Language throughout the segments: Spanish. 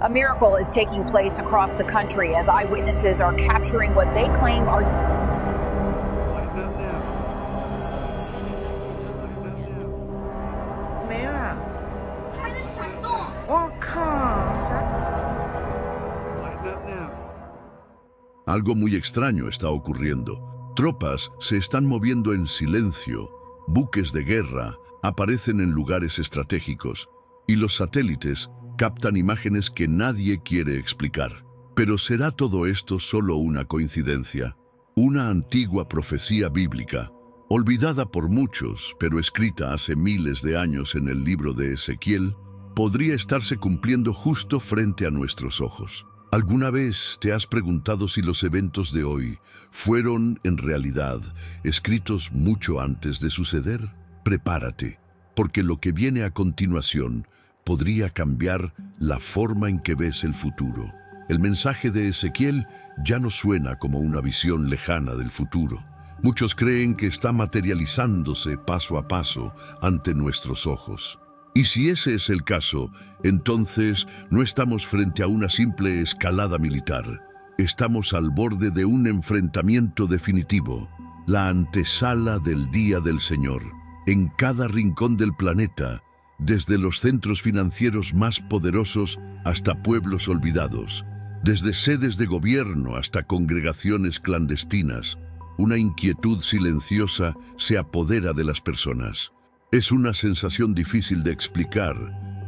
A miracle is taking place across the country as eyewitnesses are capturing what they claim are... Algo muy extraño está ocurriendo. Tropas se están moviendo en silencio, buques de guerra aparecen en lugares estratégicos y los satélites captan imágenes que nadie quiere explicar. Pero ¿será todo esto solo una coincidencia? Una antigua profecía bíblica, olvidada por muchos, pero escrita hace miles de años en el libro de Ezequiel, podría estarse cumpliendo justo frente a nuestros ojos. ¿Alguna vez te has preguntado si los eventos de hoy fueron, en realidad, escritos mucho antes de suceder? Prepárate, porque lo que viene a continuación podría cambiar la forma en que ves el futuro. El mensaje de Ezequiel ya no suena como una visión lejana del futuro. Muchos creen que está materializándose paso a paso ante nuestros ojos. Y si ese es el caso, entonces no estamos frente a una simple escalada militar. Estamos al borde de un enfrentamiento definitivo, la antesala del día del Señor. En cada rincón del planeta, desde los centros financieros más poderosos hasta pueblos olvidados, desde sedes de gobierno hasta congregaciones clandestinas, una inquietud silenciosa se apodera de las personas. Es una sensación difícil de explicar,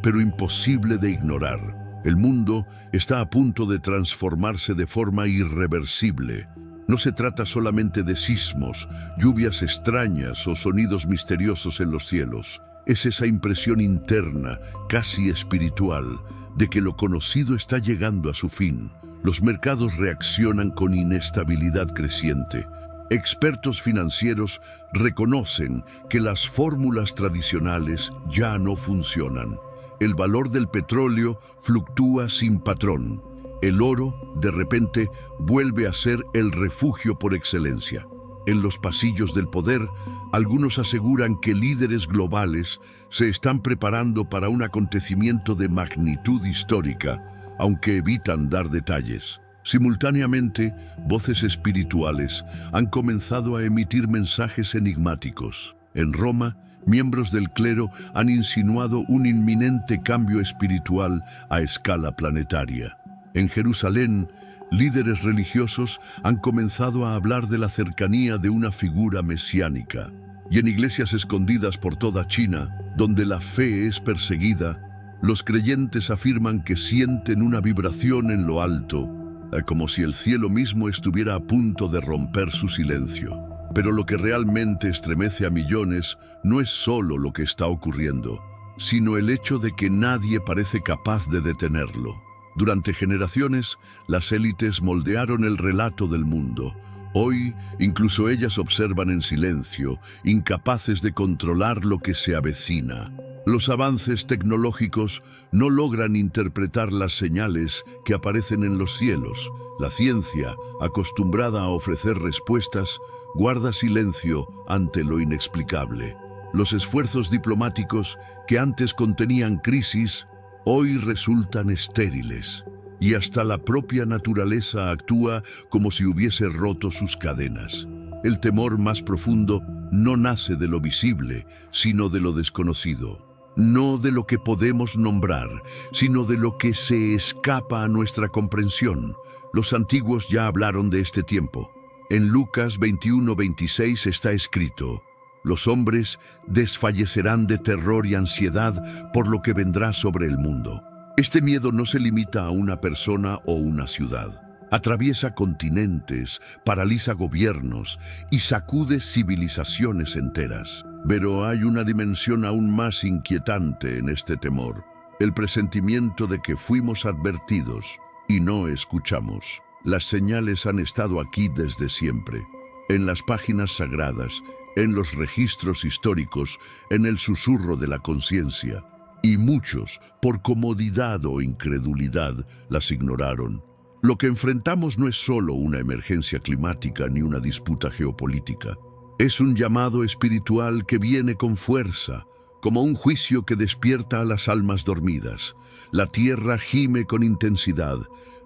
pero imposible de ignorar. El mundo está a punto de transformarse de forma irreversible. No se trata solamente de sismos, lluvias extrañas o sonidos misteriosos en los cielos. Es esa impresión interna, casi espiritual, de que lo conocido está llegando a su fin. Los mercados reaccionan con inestabilidad creciente. Expertos financieros reconocen que las fórmulas tradicionales ya no funcionan. El valor del petróleo fluctúa sin patrón. El oro, de repente, vuelve a ser el refugio por excelencia. En los pasillos del poder, algunos aseguran que líderes globales se están preparando para un acontecimiento de magnitud histórica, aunque evitan dar detalles. Simultáneamente, voces espirituales han comenzado a emitir mensajes enigmáticos. En Roma, miembros del clero han insinuado un inminente cambio espiritual a escala planetaria. En Jerusalén, líderes religiosos han comenzado a hablar de la cercanía de una figura mesiánica. Y en iglesias escondidas por toda China, donde la fe es perseguida, los creyentes afirman que sienten una vibración en lo alto, como si el cielo mismo estuviera a punto de romper su silencio. Pero lo que realmente estremece a millones no es solo lo que está ocurriendo, sino el hecho de que nadie parece capaz de detenerlo. Durante generaciones, las élites moldearon el relato del mundo. Hoy, incluso ellas observan en silencio, incapaces de controlar lo que se avecina. Los avances tecnológicos no logran interpretar las señales que aparecen en los cielos. La ciencia, acostumbrada a ofrecer respuestas, guarda silencio ante lo inexplicable. Los esfuerzos diplomáticos que antes contenían crisis, hoy resultan estériles. Y hasta la propia naturaleza actúa como si hubiese roto sus cadenas. El temor más profundo no nace de lo visible, sino de lo desconocido. No de lo que podemos nombrar, sino de lo que se escapa a nuestra comprensión. Los antiguos ya hablaron de este tiempo. En Lucas 21:26 está escrito: los hombres desfallecerán de terror y ansiedad por lo que vendrá sobre el mundo. Este miedo no se limita a una persona o una ciudad. Atraviesa continentes, paraliza gobiernos y sacude civilizaciones enteras. Pero hay una dimensión aún más inquietante en este temor: el presentimiento de que fuimos advertidos y no escuchamos. Las señales han estado aquí desde siempre, en las páginas sagradas, en los registros históricos, en el susurro de la conciencia. Y muchos, por comodidad o incredulidad, las ignoraron. Lo que enfrentamos no es solo una emergencia climática ni una disputa geopolítica. Es un llamado espiritual que viene con fuerza, como un juicio que despierta a las almas dormidas. La tierra gime con intensidad,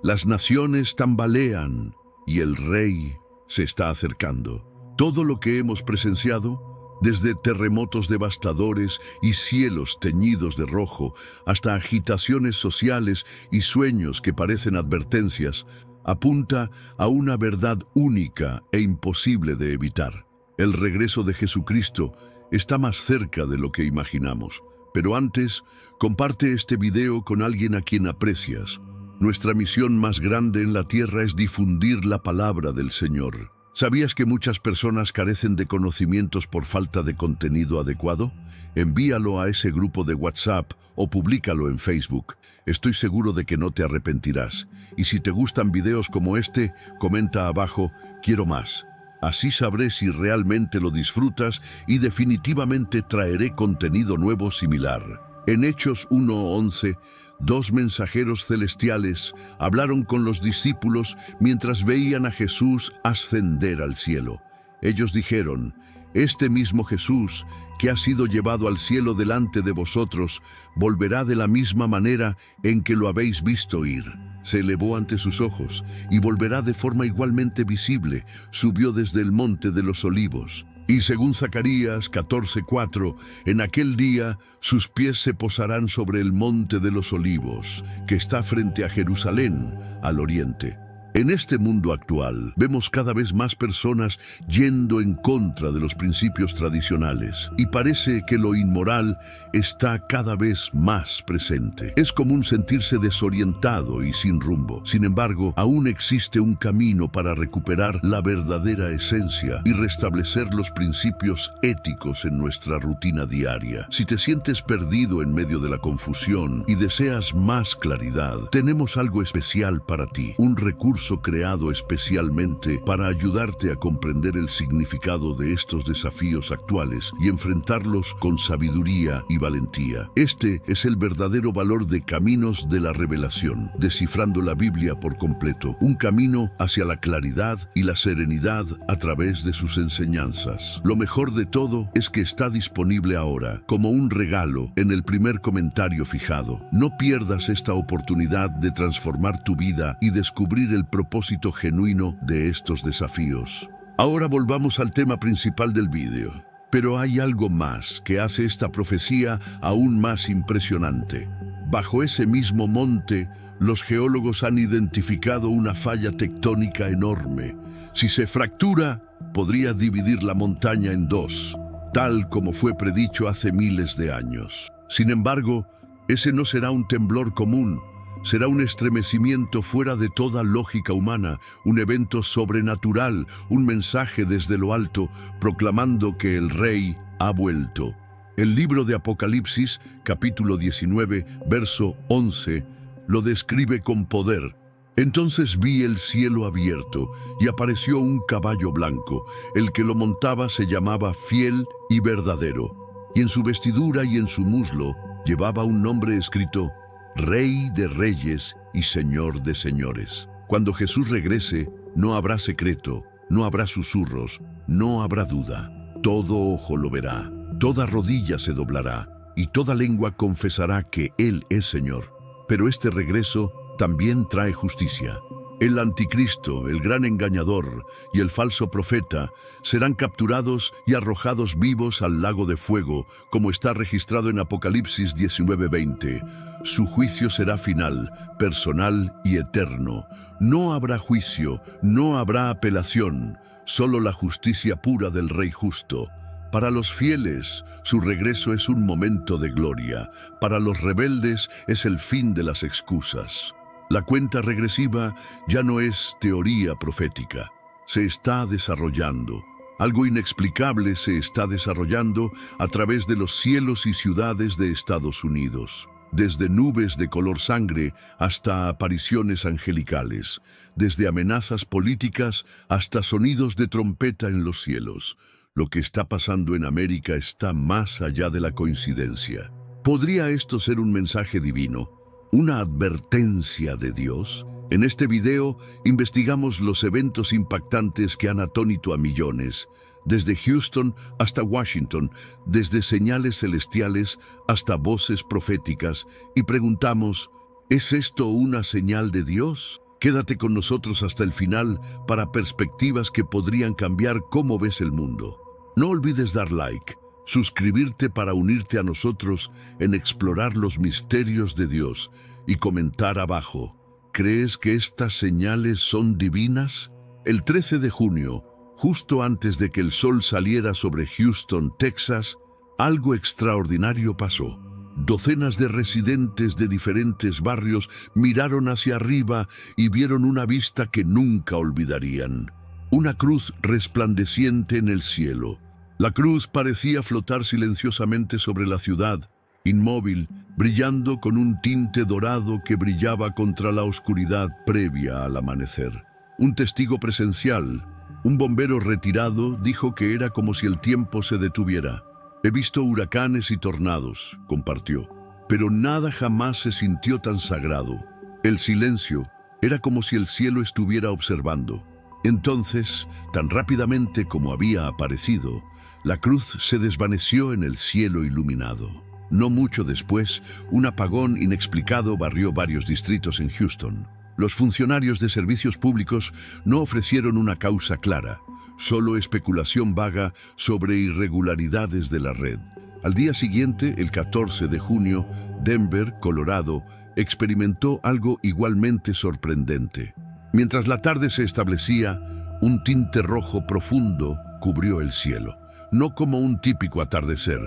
las naciones tambalean y el Rey se está acercando. Todo lo que hemos presenciado, desde terremotos devastadores y cielos teñidos de rojo, hasta agitaciones sociales y sueños que parecen advertencias, apunta a una verdad única e imposible de evitar. El regreso de Jesucristo está más cerca de lo que imaginamos. Pero antes, comparte este video con alguien a quien aprecias. Nuestra misión más grande en la tierra es difundir la palabra del Señor. ¿Sabías que muchas personas carecen de conocimientos por falta de contenido adecuado? Envíalo a ese grupo de WhatsApp o públicalo en Facebook. Estoy seguro de que no te arrepentirás. Y si te gustan videos como este, comenta abajo, quiero más. Así sabré si realmente lo disfrutas y definitivamente traeré contenido nuevo similar. En Hechos 1:11, 2 mensajeros celestiales hablaron con los discípulos mientras veían a Jesús ascender al cielo. Ellos dijeron, este mismo Jesús, que ha sido llevado al cielo delante de vosotros, volverá de la misma manera en que lo habéis visto ir. Se elevó ante sus ojos y volverá de forma igualmente visible, subió desde el monte de los olivos. Y según Zacarías 14:4, en aquel día sus pies se posarán sobre el monte de los olivos, que está frente a Jerusalén, al oriente. En este mundo actual, vemos cada vez más personas yendo en contra de los principios tradicionales, y parece que lo inmoral está cada vez más presente. Es común sentirse desorientado y sin rumbo. Sin embargo, aún existe un camino para recuperar la verdadera esencia y restablecer los principios éticos en nuestra rutina diaria. Si te sientes perdido en medio de la confusión y deseas más claridad, tenemos algo especial para ti, un recurso creado especialmente para ayudarte a comprender el significado de estos desafíos actuales y enfrentarlos con sabiduría y valentía. Este es el verdadero valor de Caminos de la Revelación, descifrando la Biblia por completo, un camino hacia la claridad y la serenidad a través de sus enseñanzas. Lo mejor de todo es que está disponible ahora, como un regalo, en el primer comentario fijado. No pierdas esta oportunidad de transformar tu vida y descubrir el propósito genuino de estos desafíos. Ahora volvamos al tema principal del vídeo. Pero hay algo más que hace esta profecía aún más impresionante. Bajo ese mismo monte, los geólogos han identificado una falla tectónica enorme. Si se fractura, podría dividir la montaña en dos, tal como fue predicho hace miles de años. Sin embargo, ese no será un temblor común. Será un estremecimiento fuera de toda lógica humana, un evento sobrenatural, un mensaje desde lo alto, proclamando que el Rey ha vuelto. El libro de Apocalipsis, capítulo 19, verso 11, lo describe con poder. Entonces vi el cielo abierto, y apareció un caballo blanco. El que lo montaba se llamaba Fiel y Verdadero, y en su vestidura y en su muslo llevaba un nombre escrito: Rey de Reyes y Señor de Señores. Cuando Jesús regrese, no habrá secreto, no habrá susurros, no habrá duda. Todo ojo lo verá, toda rodilla se doblará y toda lengua confesará que Él es Señor. Pero este regreso también trae justicia. El anticristo, el gran engañador y el falso profeta serán capturados y arrojados vivos al lago de fuego, como está registrado en Apocalipsis 19:20. Su juicio será final, personal y eterno. No habrá juicio, no habrá apelación, solo la justicia pura del Rey justo. Para los fieles, su regreso es un momento de gloria. Para los rebeldes es el fin de las excusas. La cuenta regresiva ya no es teoría profética, se está desarrollando. Algo inexplicable se está desarrollando a través de los cielos y ciudades de Estados Unidos. Desde nubes de color sangre hasta apariciones angelicales, desde amenazas políticas hasta sonidos de trompeta en los cielos. Lo que está pasando en América está más allá de la coincidencia. ¿Podría esto ser un mensaje divino? ¿Una advertencia de Dios? En este video investigamos los eventos impactantes que han atónito a millones, desde Houston hasta Washington, desde señales celestiales hasta voces proféticas, y preguntamos, ¿es esto una señal de Dios? Quédate con nosotros hasta el final para perspectivas que podrían cambiar cómo ves el mundo. No olvides dar like, suscribirte para unirte a nosotros en explorar los misterios de Dios y comentar abajo. ¿Crees que estas señales son divinas? El 13 de junio, justo antes de que el sol saliera sobre Houston, Texas, algo extraordinario pasó. Docenas de residentes de diferentes barrios miraron hacia arriba y vieron una vista que nunca olvidarían. Una cruz resplandeciente en el cielo. La cruz parecía flotar silenciosamente sobre la ciudad, inmóvil, brillando con un tinte dorado que brillaba contra la oscuridad previa al amanecer. Un testigo presencial, un bombero retirado, dijo que era como si el tiempo se detuviera. He visto huracanes y tornados, compartió, pero nada jamás se sintió tan sagrado. El silencio era como si el cielo estuviera observando. Entonces, tan rápidamente como había aparecido, la cruz se desvaneció en el cielo iluminado. No mucho después, un apagón inexplicado barrió varios distritos en Houston. Los funcionarios de servicios públicos no ofrecieron una causa clara, solo especulación vaga sobre irregularidades de la red. Al día siguiente, el 14 de junio, Denver, Colorado, experimentó algo igualmente sorprendente. Mientras la tarde se establecía, un tinte rojo profundo cubrió el cielo, no como un típico atardecer,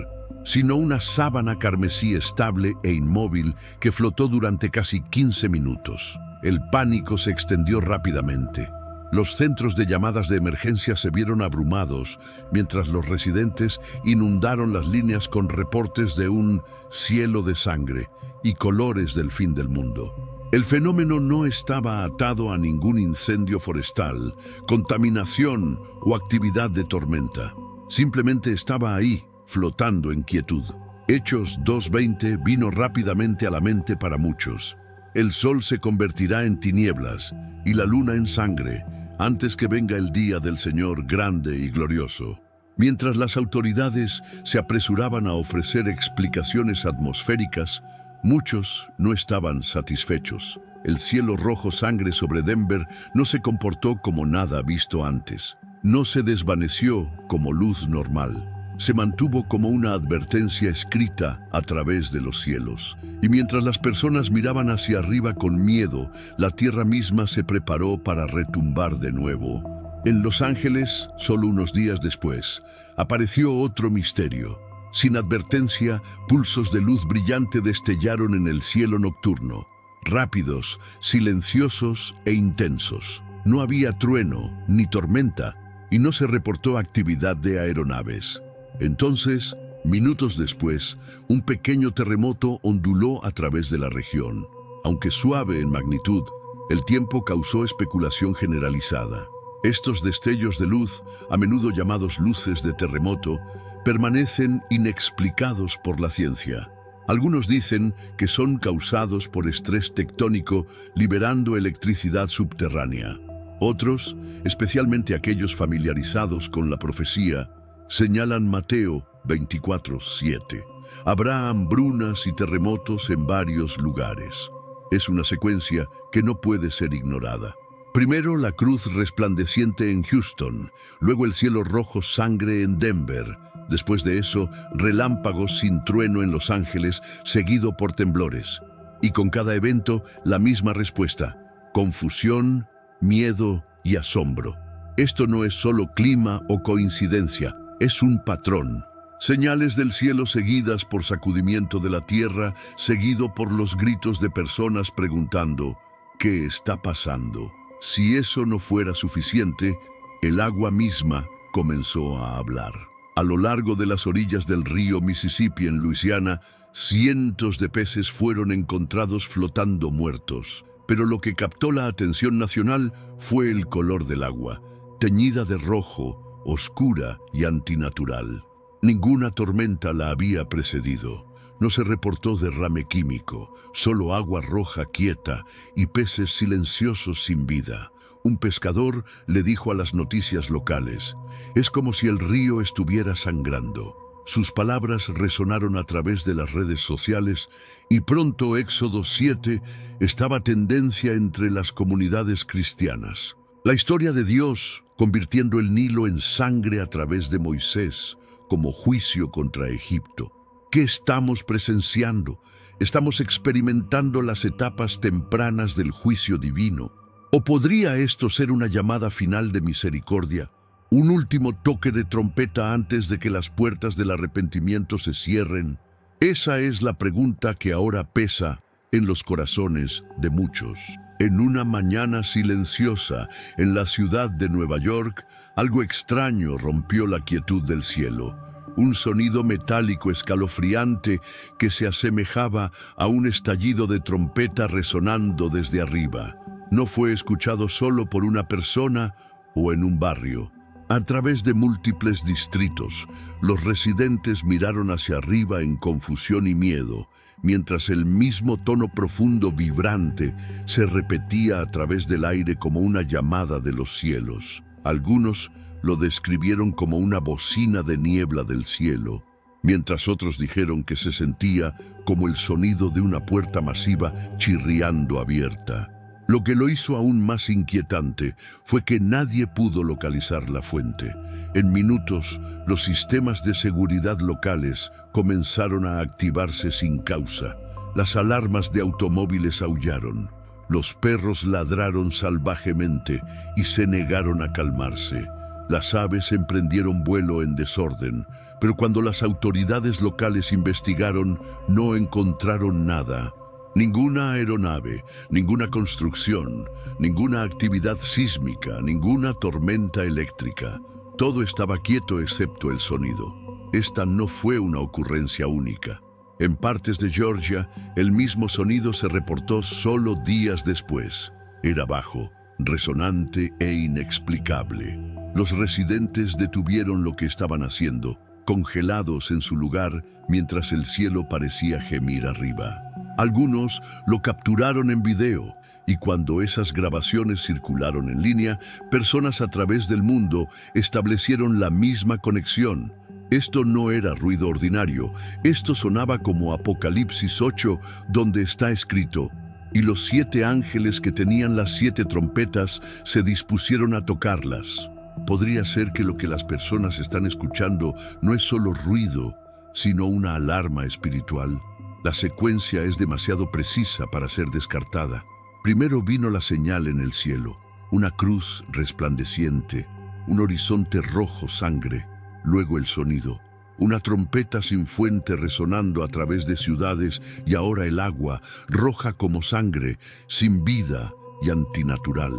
sino una sábana carmesí estable e inmóvil que flotó durante casi 15 minutos. El pánico se extendió rápidamente. Los centros de llamadas de emergencia se vieron abrumados, mientras los residentes inundaron las líneas con reportes de un cielo de sangre y colores del fin del mundo. El fenómeno no estaba atado a ningún incendio forestal, contaminación o actividad de tormenta. Simplemente estaba ahí, flotando en quietud. Hechos 2:20 vino rápidamente a la mente para muchos. El sol se convertirá en tinieblas y la luna en sangre antes que venga el día del Señor grande y glorioso. Mientras las autoridades se apresuraban a ofrecer explicaciones atmosféricas, muchos no estaban satisfechos. El cielo rojo sangre sobre Denver no se comportó como nada visto antes. No se desvaneció como luz normal. Se mantuvo como una advertencia escrita a través de los cielos. Y mientras las personas miraban hacia arriba con miedo, la tierra misma se preparó para retumbar de nuevo. En Los Ángeles, solo unos días después, apareció otro misterio. Sin advertencia, pulsos de luz brillante destellaron en el cielo nocturno, rápidos, silenciosos e intensos. No había trueno ni tormenta y no se reportó actividad de aeronaves. Entonces, minutos después, un pequeño terremoto onduló a través de la región. Aunque suave en magnitud, el tiempo causó especulación generalizada. Estos destellos de luz, a menudo llamados luces de terremoto, permanecen inexplicados por la ciencia. Algunos dicen que son causados por estrés tectónico liberando electricidad subterránea. Otros, especialmente aquellos familiarizados con la profecía, señalan Mateo 24:7. Habrá hambrunas y terremotos en varios lugares. Es una secuencia que no puede ser ignorada. Primero la cruz resplandeciente en Houston, luego el cielo rojo sangre en Denver. Después de eso, relámpagos sin trueno en Los Ángeles, seguido por temblores. Y con cada evento, la misma respuesta: confusión, miedo y asombro. Esto no es solo clima o coincidencia, es un patrón. Señales del cielo seguidas por sacudimiento de la tierra, seguido por los gritos de personas preguntando, ¿qué está pasando? Si eso no fuera suficiente, el agua misma comenzó a hablar. A lo largo de las orillas del río Mississippi en Luisiana, cientos de peces fueron encontrados flotando muertos. Pero lo que captó la atención nacional fue el color del agua, teñida de rojo, oscura y antinatural. Ninguna tormenta la había precedido. No se reportó derrame químico, solo agua roja quieta y peces silenciosos sin vida. Un pescador le dijo a las noticias locales: «Es como si el río estuviera sangrando». Sus palabras resonaron a través de las redes sociales y pronto Éxodo 7 estaba tendencia entre las comunidades cristianas. La historia de Dios convirtiendo el Nilo en sangre a través de Moisés como juicio contra Egipto. ¿Qué estamos presenciando? Estamos experimentando las etapas tempranas del juicio divino. ¿O podría esto ser una llamada final de misericordia? ¿Un último toque de trompeta antes de que las puertas del arrepentimiento se cierren? Esa es la pregunta que ahora pesa en los corazones de muchos. En una mañana silenciosa en la ciudad de Nueva York, algo extraño rompió la quietud del cielo. Un sonido metálico escalofriante que se asemejaba a un estallido de trompeta resonando desde arriba. No fue escuchado solo por una persona o en un barrio. A través de múltiples distritos, los residentes miraron hacia arriba en confusión y miedo, mientras el mismo tono profundo vibrante se repetía a través del aire como una llamada de los cielos. Algunos lo describieron como una bocina de niebla del cielo, mientras otros dijeron que se sentía como el sonido de una puerta masiva chirriando abierta. Lo que lo hizo aún más inquietante fue que nadie pudo localizar la fuente. En minutos, los sistemas de seguridad locales comenzaron a activarse sin causa. Las alarmas de automóviles aullaron. Los perros ladraron salvajemente y se negaron a calmarse. Las aves emprendieron vuelo en desorden, pero cuando las autoridades locales investigaron, no encontraron nada. Ninguna aeronave, ninguna construcción, ninguna actividad sísmica, ninguna tormenta eléctrica. Todo estaba quieto excepto el sonido. Esta no fue una ocurrencia única. En partes de Georgia, el mismo sonido se reportó solo días después. Era bajo, resonante e inexplicable. Los residentes detuvieron lo que estaban haciendo, congelados en su lugar mientras el cielo parecía gemir arriba. Algunos lo capturaron en video y cuando esas grabaciones circularon en línea, personas a través del mundo establecieron la misma conexión. Esto no era ruido ordinario, esto sonaba como Apocalipsis 8, donde está escrito: «Y los 7 ángeles que tenían las 7 trompetas se dispusieron a tocarlas». Podría ser que lo que las personas están escuchando no es solo ruido, sino una alarma espiritual. La secuencia es demasiado precisa para ser descartada. Primero vino la señal en el cielo, una cruz resplandeciente, un horizonte rojo sangre, luego el sonido, una trompeta sin fuente resonando a través de ciudades y ahora el agua, roja como sangre, sin vida y antinatural.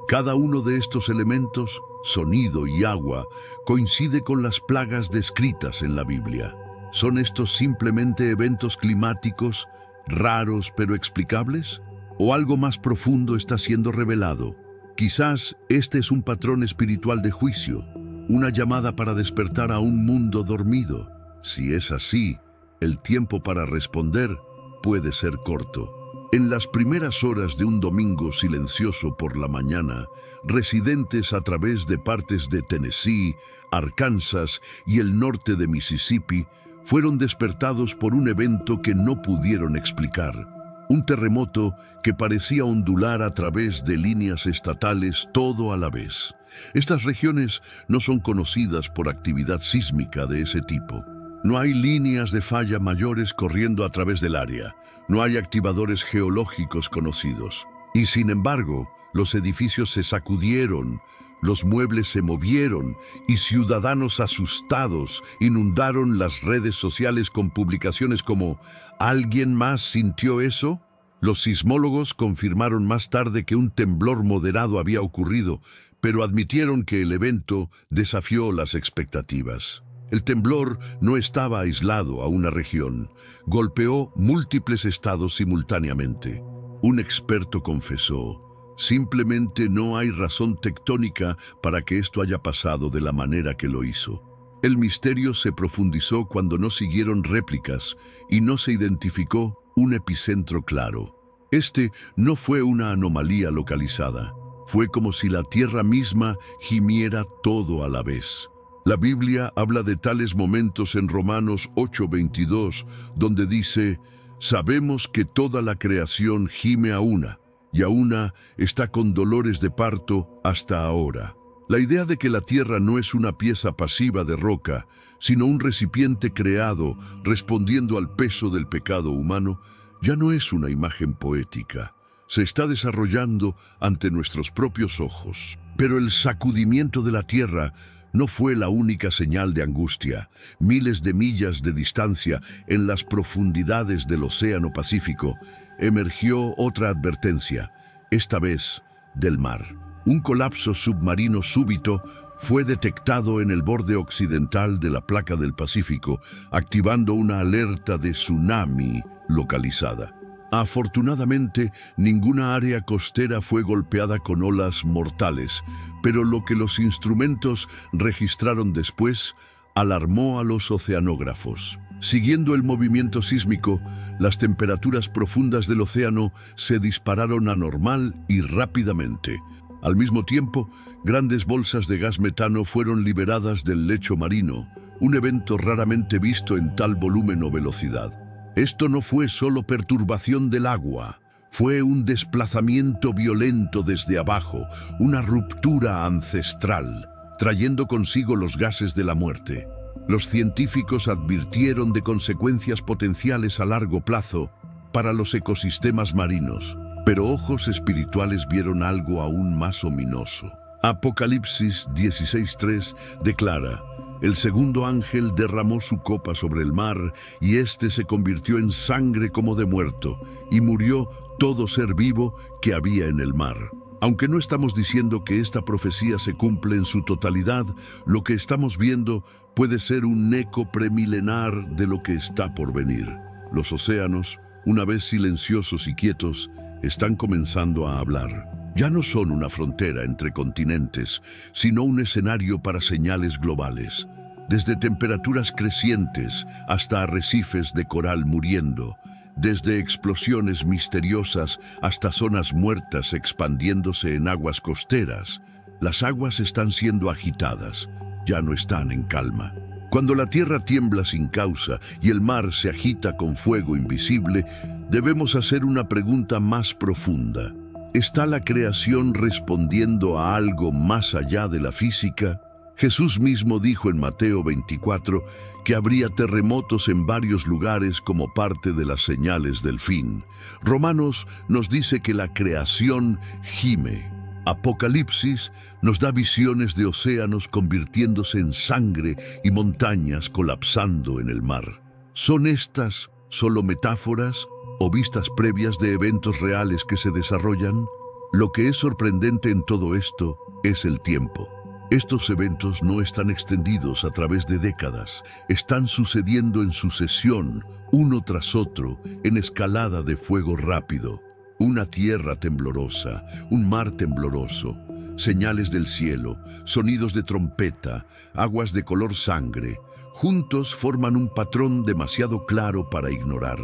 Cada uno de estos elementos, sonido y agua, coincide con las plagas descritas en la Biblia. ¿Son estos simplemente eventos climáticos, raros pero explicables? ¿O algo más profundo está siendo revelado? Quizás este es un patrón espiritual de juicio, una llamada para despertar a un mundo dormido. Si es así, el tiempo para responder puede ser corto. En las primeras horas de un domingo silencioso por la mañana, residentes a través de partes de Tennessee, Arkansas y el norte de Mississippi fueron despertados por un evento que no pudieron explicar. Un terremoto que parecía ondular a través de líneas estatales todo a la vez. Estas regiones no son conocidas por actividad sísmica de ese tipo. No hay líneas de falla mayores corriendo a través del área. No hay activadores geológicos conocidos. Y sin embargo, los edificios se sacudieron, los muebles se movieron y ciudadanos asustados inundaron las redes sociales con publicaciones como ¿alguien más sintió eso? Los sismólogos confirmaron más tarde que un temblor moderado había ocurrido, pero admitieron que el evento desafió las expectativas. El temblor no estaba aislado a una región, golpeó múltiples estados simultáneamente. Un experto confesó: simplemente no hay razón tectónica para que esto haya pasado de la manera que lo hizo. El misterio se profundizó cuando no siguieron réplicas y no se identificó un epicentro claro. Este no fue una anomalía localizada. Fue como si la tierra misma gimiera todo a la vez. La Biblia habla de tales momentos en Romanos 8:22, donde dice: «Sabemos que toda la creación gime a una, y a una está con dolores de parto hasta ahora». La idea de que la tierra no es una pieza pasiva de roca, sino un recipiente creado respondiendo al peso del pecado humano, ya no es una imagen poética. Se está desarrollando ante nuestros propios ojos. Pero el sacudimiento de la tierra no fue la única señal de angustia. Miles de millas de distancia, en las profundidades del Océano Pacífico, emergió otra advertencia, esta vez del mar. Un colapso submarino súbito fue detectado en el borde occidental de la placa del Pacífico, activando una alerta de tsunami localizada. Afortunadamente, ninguna área costera fue golpeada con olas mortales, pero lo que los instrumentos registraron después alarmó a los oceanógrafos. Siguiendo el movimiento sísmico, las temperaturas profundas del océano se dispararon anormal y rápidamente. Al mismo tiempo, grandes bolsas de gas metano fueron liberadas del lecho marino, un evento raramente visto en tal volumen o velocidad. Esto no fue solo perturbación del agua, fue un desplazamiento violento desde abajo, una ruptura ancestral, trayendo consigo los gases de la muerte. Los científicos advirtieron de consecuencias potenciales a largo plazo para los ecosistemas marinos. Pero ojos espirituales vieron algo aún más ominoso. Apocalipsis 16:3 declara: «El segundo ángel derramó su copa sobre el mar, y éste se convirtió en sangre como de muerto, y murió todo ser vivo que había en el mar». Aunque no estamos diciendo que esta profecía se cumple en su totalidad, lo que estamos viendo puede ser un eco premilenar de lo que está por venir. Los océanos, una vez silenciosos y quietos, están comenzando a hablar. Ya no son una frontera entre continentes, sino un escenario para señales globales. Desde temperaturas crecientes hasta arrecifes de coral muriendo, desde explosiones misteriosas hasta zonas muertas expandiéndose en aguas costeras, las aguas están siendo agitadas, ya no están en calma. Cuando la tierra tiembla sin causa y el mar se agita con fuego invisible, debemos hacer una pregunta más profunda. ¿Está la creación respondiendo a algo más allá de la física? Jesús mismo dijo en Mateo 24 que habría terremotos en varios lugares como parte de las señales del fin. Romanos nos dice que la creación gime. Apocalipsis nos da visiones de océanos convirtiéndose en sangre y montañas colapsando en el mar. ¿Son estas solo metáforas o vistas previas de eventos reales que se desarrollan? Lo que es sorprendente en todo esto es el tiempo. Estos eventos no están extendidos a través de décadas, están sucediendo en sucesión, uno tras otro, en escalada de fuego rápido. Una tierra temblorosa, un mar tembloroso, señales del cielo, sonidos de trompeta, aguas de color sangre, juntos forman un patrón demasiado claro para ignorar.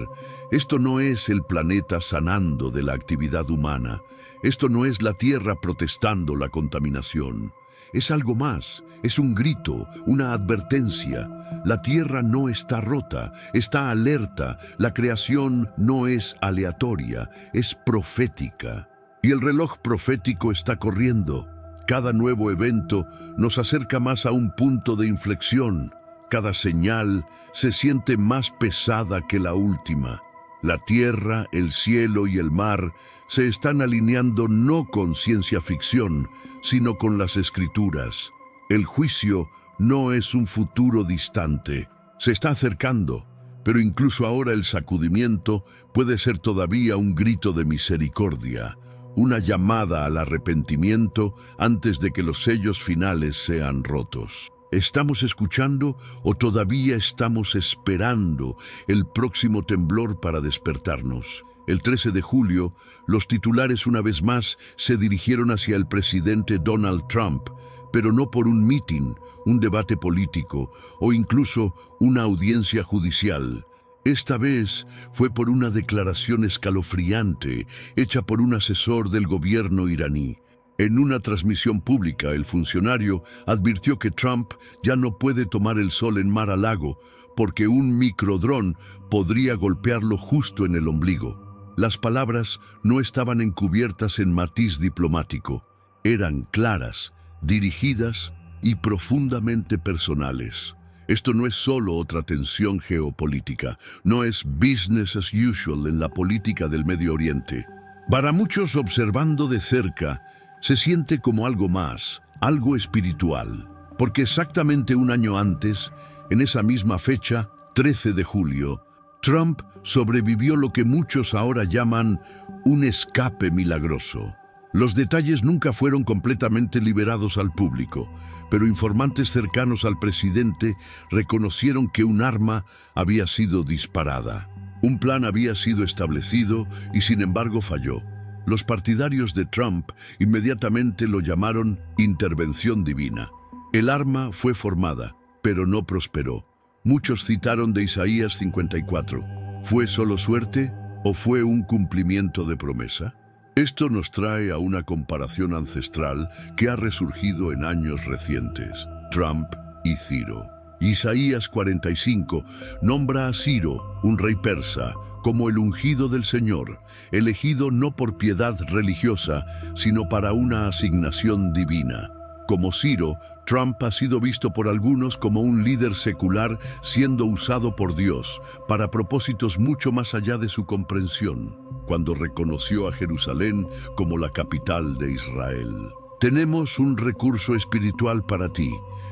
Esto no es el planeta sanando de la actividad humana, esto no es la tierra protestando la contaminación. Es algo más, es un grito, una advertencia. La tierra no está rota, está alerta. La creación no es aleatoria, es profética. Y el reloj profético está corriendo. Cada nuevo evento nos acerca más a un punto de inflexión. Cada señal se siente más pesada que la última. La tierra, el cielo y el mar se están alineando no con ciencia ficción, sino con las Escrituras. El juicio no es un futuro distante, se está acercando, pero incluso ahora el sacudimiento puede ser todavía un grito de misericordia, una llamada al arrepentimiento antes de que los sellos finales sean rotos. ¿Estamos escuchando o todavía estamos esperando el próximo temblor para despertarnos? El 13 de julio, los titulares una vez más se dirigieron hacia el presidente Donald Trump, pero no por un mitin, un debate político o incluso una audiencia judicial. Esta vez fue por una declaración escalofriante hecha por un asesor del gobierno iraní. En una transmisión pública, el funcionario advirtió que Trump ya no puede tomar el sol en Mar-a-Lago porque un microdrón podría golpearlo justo en el ombligo. Las palabras no estaban encubiertas en matiz diplomático, eran claras, dirigidas y profundamente personales. Esto no es solo otra tensión geopolítica, no es business as usual en la política del Medio Oriente. Para muchos, observando de cerca, se siente como algo más, algo espiritual, porque exactamente un año antes, en esa misma fecha, 13 de julio, Trump sobrevivió lo que muchos ahora llaman un escape milagroso. Los detalles nunca fueron completamente liberados al público, pero informantes cercanos al presidente reconocieron que un arma había sido disparada. Un plan había sido establecido y sin embargo falló. Los partidarios de Trump inmediatamente lo llamaron intervención divina. El arma fue formada, pero no prosperó. Muchos citaron de Isaías 54. ¿Fue solo suerte o fue un cumplimiento de promesa? Esto nos trae a una comparación ancestral que ha resurgido en años recientes: Trump y Ciro. Isaías 45 nombra a Ciro, un rey persa, como el ungido del Señor, elegido no por piedad religiosa, sino para una asignación divina. Como Ciro, Trump ha sido visto por algunos como un líder secular siendo usado por Dios para propósitos mucho más allá de su comprensión, cuando reconoció a Jerusalén como la capital de Israel. Tenemos un recurso espiritual para ti,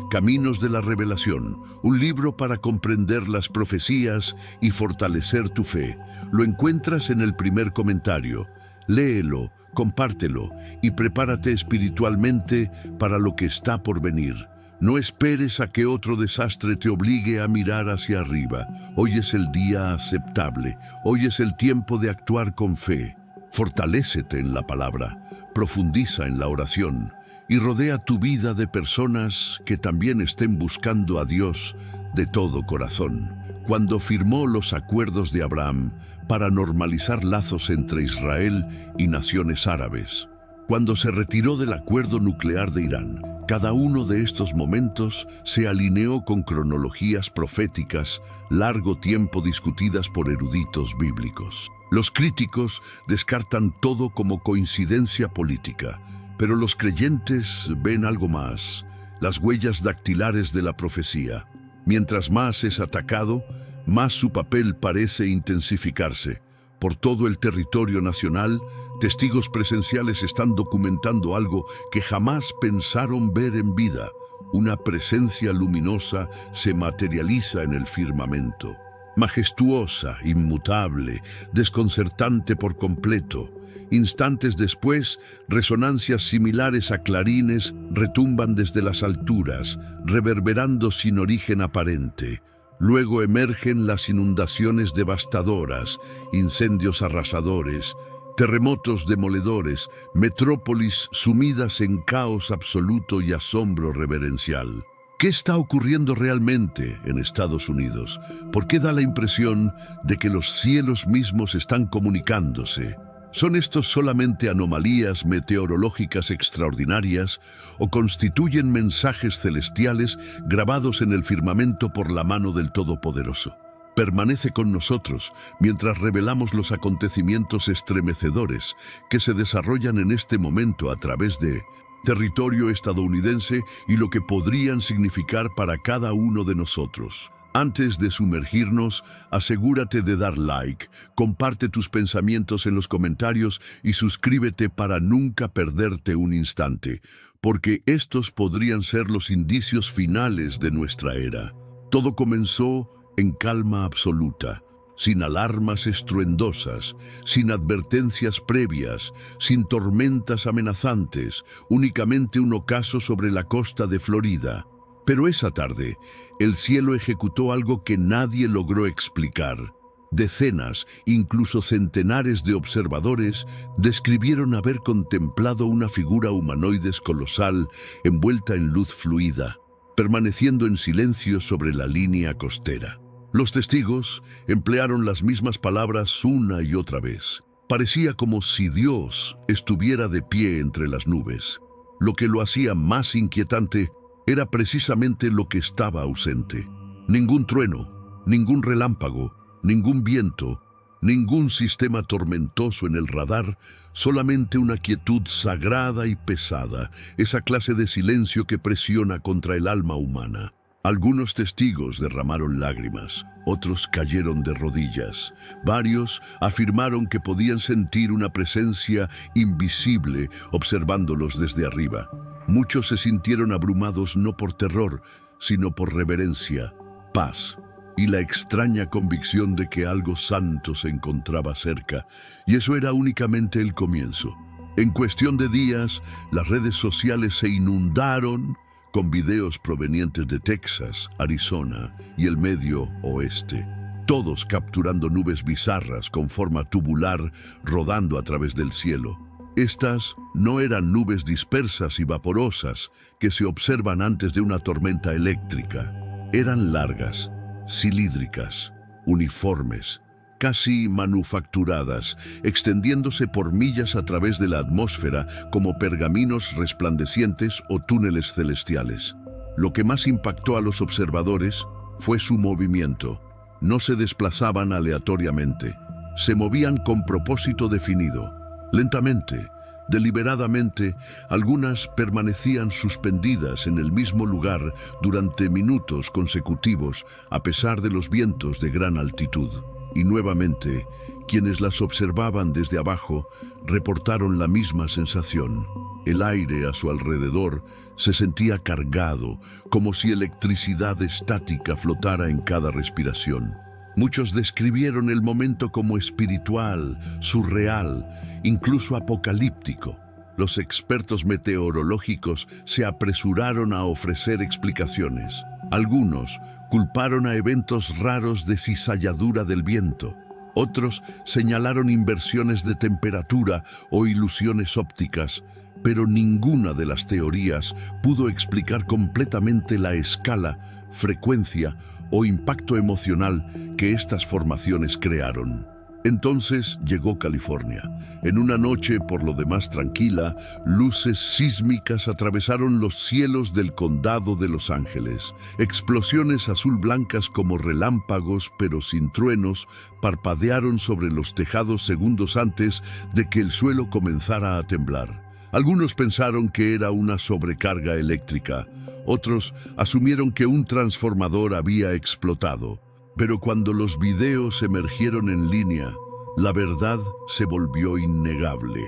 Caminos de la Revelación, un libro para comprender las profecías y fortalecer tu fe. Lo encuentras en el primer comentario. Léelo, compártelo y prepárate espiritualmente para lo que está por venir. No esperes a que otro desastre te obligue a mirar hacia arriba. Hoy es el día aceptable. Hoy es el tiempo de actuar con fe. Fortalécete en la palabra, profundiza en la oración y rodea tu vida de personas que también estén buscando a Dios de todo corazón. Cuando firmó los acuerdos de Abraham para normalizar lazos entre Israel y naciones árabes, cuando se retiró del acuerdo nuclear de Irán, cada uno de estos momentos se alineó con cronologías proféticas largo tiempo discutidas por eruditos bíblicos. Los críticos descartan todo como coincidencia política, pero los creyentes ven algo más: las huellas dactilares de la profecía. Mientras más es atacado, más su papel parece intensificarse. Por todo el territorio nacional, testigos presenciales están documentando algo que jamás pensaron ver en vida. Una presencia luminosa se materializa en el firmamento. Majestuosa, inmutable, desconcertante por completo. Instantes después, resonancias similares a clarines retumban desde las alturas, reverberando sin origen aparente. Luego emergen las inundaciones devastadoras, incendios arrasadores, terremotos demoledores, metrópolis sumidas en caos absoluto y asombro reverencial. ¿Qué está ocurriendo realmente en Estados Unidos? ¿Por qué da la impresión de que los cielos mismos están comunicándose? ¿Son estos solamente anomalías meteorológicas extraordinarias o constituyen mensajes celestiales grabados en el firmamento por la mano del Todopoderoso? Permanece con nosotros mientras revelamos los acontecimientos estremecedores que se desarrollan en este momento a través de territorio estadounidense y lo que podrían significar para cada uno de nosotros. Antes de sumergirnos, asegúrate de dar like, comparte tus pensamientos en los comentarios y suscríbete para nunca perderte un instante, porque estos podrían ser los indicios finales de nuestra era. Todo comenzó en calma absoluta, sin alarmas estruendosas, sin advertencias previas, sin tormentas amenazantes, únicamente un ocaso sobre la costa de Florida. Pero esa tarde, el cielo ejecutó algo que nadie logró explicar. Decenas, incluso centenares de observadores describieron haber contemplado una figura humanoide colosal envuelta en luz fluida, permaneciendo en silencio sobre la línea costera. Los testigos emplearon las mismas palabras una y otra vez. Parecía como si Dios estuviera de pie entre las nubes. Lo que lo hacía más inquietante era precisamente lo que estaba ausente. Ningún trueno, ningún relámpago, ningún viento, ningún sistema tormentoso en el radar, solamente una quietud sagrada y pesada, esa clase de silencio que presiona contra el alma humana. Algunos testigos derramaron lágrimas, otros cayeron de rodillas. Varios afirmaron que podían sentir una presencia invisible observándolos desde arriba. Muchos se sintieron abrumados no por terror, sino por reverencia, paz y la extraña convicción de que algo santo se encontraba cerca, y eso era únicamente el comienzo. En cuestión de días, las redes sociales se inundaron con videos provenientes de Texas, Arizona y el Medio Oeste, todos capturando nubes bizarras con forma tubular rodando a través del cielo. Estas no eran nubes dispersas y vaporosas que se observan antes de una tormenta eléctrica. Eran largas, cilíndricas, uniformes, casi manufacturadas, extendiéndose por millas a través de la atmósfera como pergaminos resplandecientes o túneles celestiales. Lo que más impactó a los observadores fue su movimiento. No se desplazaban aleatoriamente, se movían con propósito definido. Lentamente, deliberadamente, algunas permanecían suspendidas en el mismo lugar durante minutos consecutivos a pesar de los vientos de gran altitud. Y nuevamente, quienes las observaban desde abajo reportaron la misma sensación. El aire a su alrededor se sentía cargado, como si electricidad estática flotara en cada respiración. Muchos describieron el momento como espiritual, surreal, incluso apocalíptico. Los expertos meteorológicos se apresuraron a ofrecer explicaciones. Algunos culparon a eventos raros de cizalladura del viento. Otros señalaron inversiones de temperatura o ilusiones ópticas, pero ninguna de las teorías pudo explicar completamente la escala, frecuencia o impacto emocional que estas formaciones crearon. Entonces llegó California. En una noche por lo demás tranquila, luces sísmicas atravesaron los cielos del condado de Los Ángeles. Explosiones azul-blancas como relámpagos, pero sin truenos, parpadearon sobre los tejados segundos antes de que el suelo comenzara a temblar. Algunos pensaron que era una sobrecarga eléctrica. Otros asumieron que un transformador había explotado. Pero cuando los videos emergieron en línea, la verdad se volvió innegable.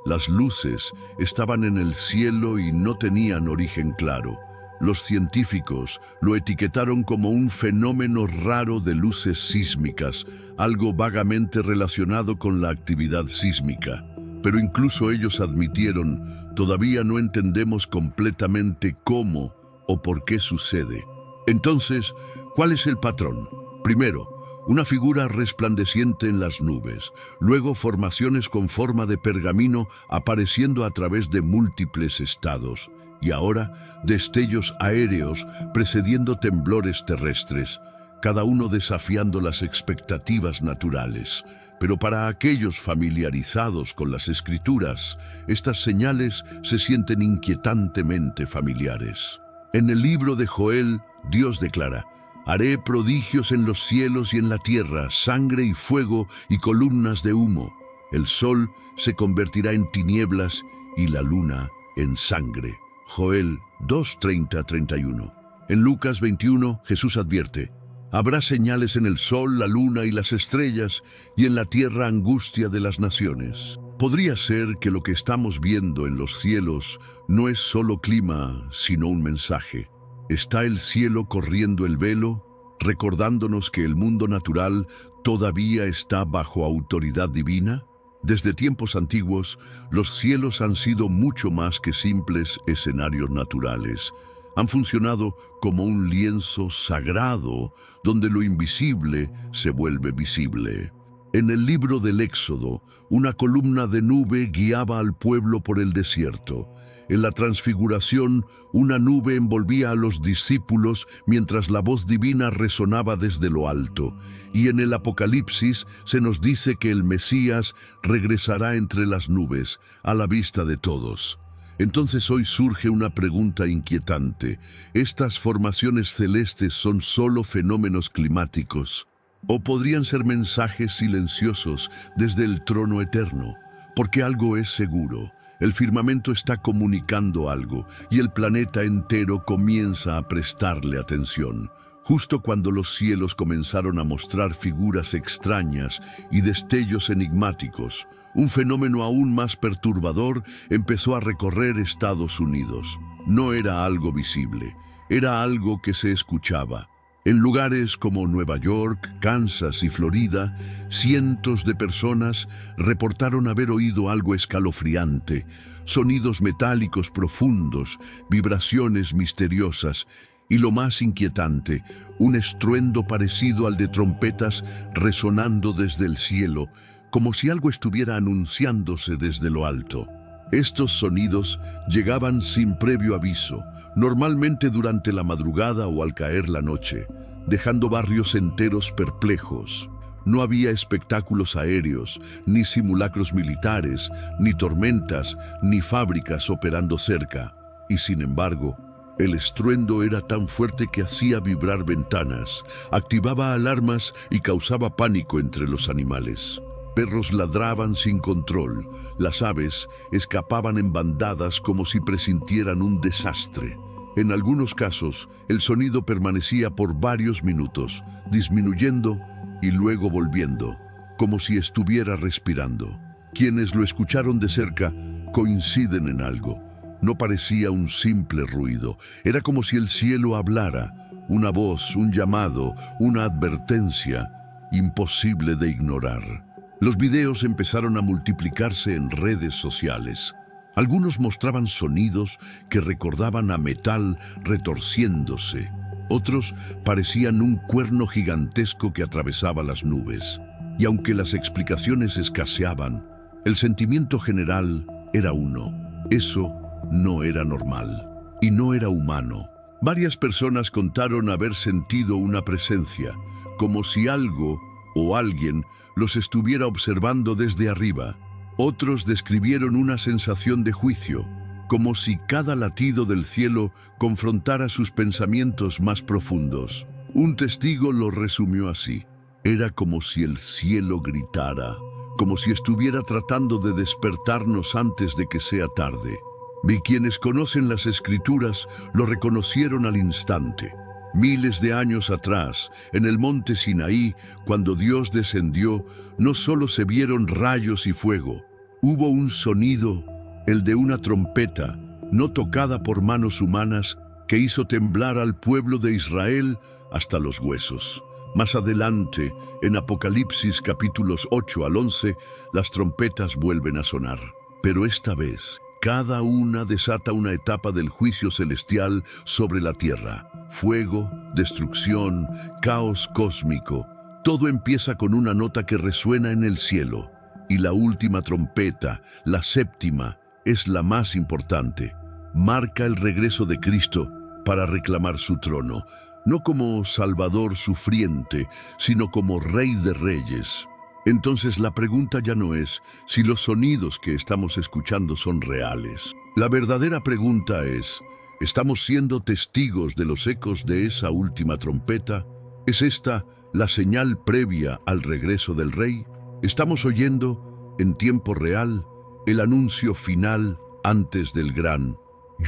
Las luces estaban en el cielo y no tenían origen claro. Los científicos lo etiquetaron como un fenómeno raro de luces sísmicas, algo vagamente relacionado con la actividad sísmica. Pero incluso ellos admitieron, todavía no entendemos completamente cómo o por qué sucede. Entonces, ¿cuál es el patrón? Primero, una figura resplandeciente en las nubes, luego formaciones con forma de pergamino apareciendo a través de múltiples estados, y ahora destellos aéreos precediendo temblores terrestres, cada uno desafiando las expectativas naturales. Pero para aquellos familiarizados con las Escrituras, estas señales se sienten inquietantemente familiares. En el libro de Joel, Dios declara: «Haré prodigios en los cielos y en la tierra, sangre y fuego y columnas de humo. El sol se convertirá en tinieblas y la luna en sangre». Joel 2:30-31. En Lucas 21, Jesús advierte: «Habrá señales en el sol, la luna y las estrellas, y en la tierra angustia de las naciones». Podría ser que lo que estamos viendo en los cielos no es solo clima, sino un mensaje. ¿Está el cielo corriendo el velo, recordándonos que el mundo natural todavía está bajo autoridad divina? Desde tiempos antiguos, los cielos han sido mucho más que simples escenarios naturales. Han funcionado como un lienzo sagrado donde lo invisible se vuelve visible. En el libro del Éxodo, una columna de nube guiaba al pueblo por el desierto. En la Transfiguración, una nube envolvía a los discípulos mientras la voz divina resonaba desde lo alto. Y en el Apocalipsis se nos dice que el Mesías regresará entre las nubes, a la vista de todos. Entonces hoy surge una pregunta inquietante. ¿Estas formaciones celestes son solo fenómenos climáticos? ¿O podrían ser mensajes silenciosos desde el trono eterno? Porque algo es seguro. El firmamento está comunicando algo y el planeta entero comienza a prestarle atención. Justo cuando los cielos comenzaron a mostrar figuras extrañas y destellos enigmáticos, un fenómeno aún más perturbador empezó a recorrer Estados Unidos. No era algo visible, era algo que se escuchaba. En lugares como Nueva York, Kansas y Florida, cientos de personas reportaron haber oído algo escalofriante, sonidos metálicos profundos, vibraciones misteriosas y, lo más inquietante, un estruendo parecido al de trompetas resonando desde el cielo, como si algo estuviera anunciándose desde lo alto. Estos sonidos llegaban sin previo aviso, normalmente durante la madrugada o al caer la noche, dejando barrios enteros perplejos. No había espectáculos aéreos, ni simulacros militares, ni tormentas, ni fábricas operando cerca. Y sin embargo, el estruendo era tan fuerte que hacía vibrar ventanas, activaba alarmas y causaba pánico entre los animales. Perros ladraban sin control, las aves escapaban en bandadas como si presintieran un desastre. En algunos casos, el sonido permanecía por varios minutos, disminuyendo y luego volviendo, como si estuviera respirando. Quienes lo escucharon de cerca coinciden en algo. No parecía un simple ruido, era como si el cielo hablara, una voz, un llamado, una advertencia, imposible de ignorar. Los videos empezaron a multiplicarse en redes sociales. Algunos mostraban sonidos que recordaban a metal retorciéndose. Otros parecían un cuerno gigantesco que atravesaba las nubes. Y aunque las explicaciones escaseaban, el sentimiento general era uno. Eso no era normal y no era humano. Varias personas contaron haber sentido una presencia, como si algo o alguien los estuviera observando desde arriba. Otros describieron una sensación de juicio, como si cada latido del cielo confrontara sus pensamientos más profundos. Un testigo lo resumió así: era como si el cielo gritara, como si estuviera tratando de despertarnos antes de que sea tarde. Y quienes conocen las Escrituras lo reconocieron al instante. Miles de años atrás, en el monte Sinaí, cuando Dios descendió, no solo se vieron rayos y fuego, hubo un sonido, el de una trompeta, no tocada por manos humanas, que hizo temblar al pueblo de Israel hasta los huesos. Más adelante, en Apocalipsis capítulos 8 al 11, las trompetas vuelven a sonar. Pero esta vez, cada una desata una etapa del juicio celestial sobre la tierra. Fuego, destrucción, caos cósmico. Todo empieza con una nota que resuena en el cielo. Y la última trompeta, la séptima, es la más importante. Marca el regreso de Cristo para reclamar su trono, no como Salvador sufriente, sino como Rey de Reyes. Entonces la pregunta ya no es si los sonidos que estamos escuchando son reales. La verdadera pregunta es: ¿estamos siendo testigos de los ecos de esa última trompeta? ¿Es esta la señal previa al regreso del Rey? ¿Estamos oyendo, en tiempo real, el anuncio final antes del gran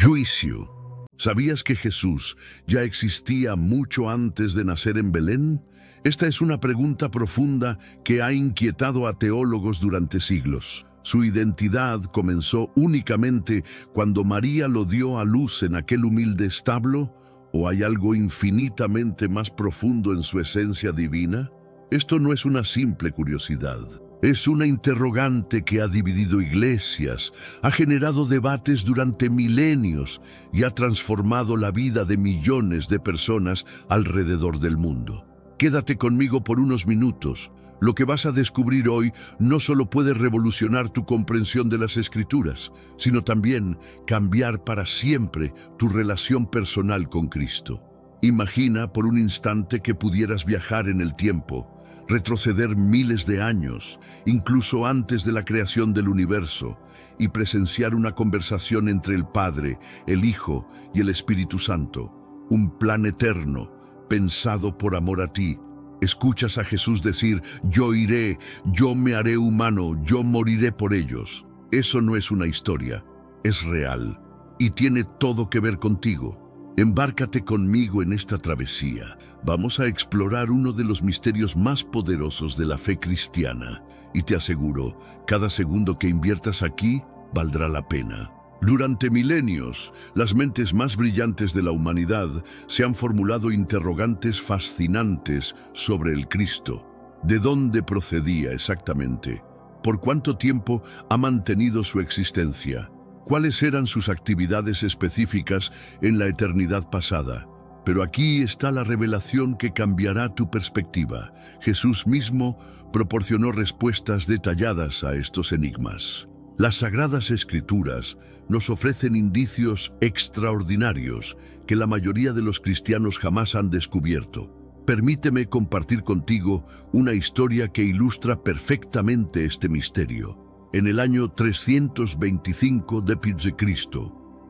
juicio? ¿Sabías que Jesús ya existía mucho antes de nacer en Belén? Esta es una pregunta profunda que ha inquietado a teólogos durante siglos. ¿Su identidad comenzó únicamente cuando María lo dio a luz en aquel humilde establo? ¿O hay algo infinitamente más profundo en su esencia divina? Esto no es una simple curiosidad. Es una interrogante que ha dividido iglesias, ha generado debates durante milenios y ha transformado la vida de millones de personas alrededor del mundo. Quédate conmigo por unos minutos. Lo que vas a descubrir hoy no solo puede revolucionar tu comprensión de las Escrituras, sino también cambiar para siempre tu relación personal con Cristo. Imagina por un instante que pudieras viajar en el tiempo, retroceder miles de años, incluso antes de la creación del universo, y presenciar una conversación entre el Padre, el Hijo y el Espíritu Santo, un plan eterno, pensado por amor a ti. Escuchas a Jesús decir: yo iré, yo me haré humano, yo moriré por ellos. Eso no es una historia, es real y tiene todo que ver contigo. Embárcate conmigo en esta travesía. Vamos a explorar uno de los misterios más poderosos de la fe cristiana. Y te aseguro, cada segundo que inviertas aquí valdrá la pena. Durante milenios, las mentes más brillantes de la humanidad se han formulado interrogantes fascinantes sobre el Cristo. ¿De dónde procedía exactamente? ¿Por cuánto tiempo ha mantenido su existencia? ¿Cuáles eran sus actividades específicas en la eternidad pasada? Pero aquí está la revelación que cambiará tu perspectiva. Jesús mismo proporcionó respuestas detalladas a estos enigmas. Las Sagradas Escrituras nos ofrecen indicios extraordinarios que la mayoría de los cristianos jamás han descubierto. Permíteme compartir contigo una historia que ilustra perfectamente este misterio. En el año 325 d.C.,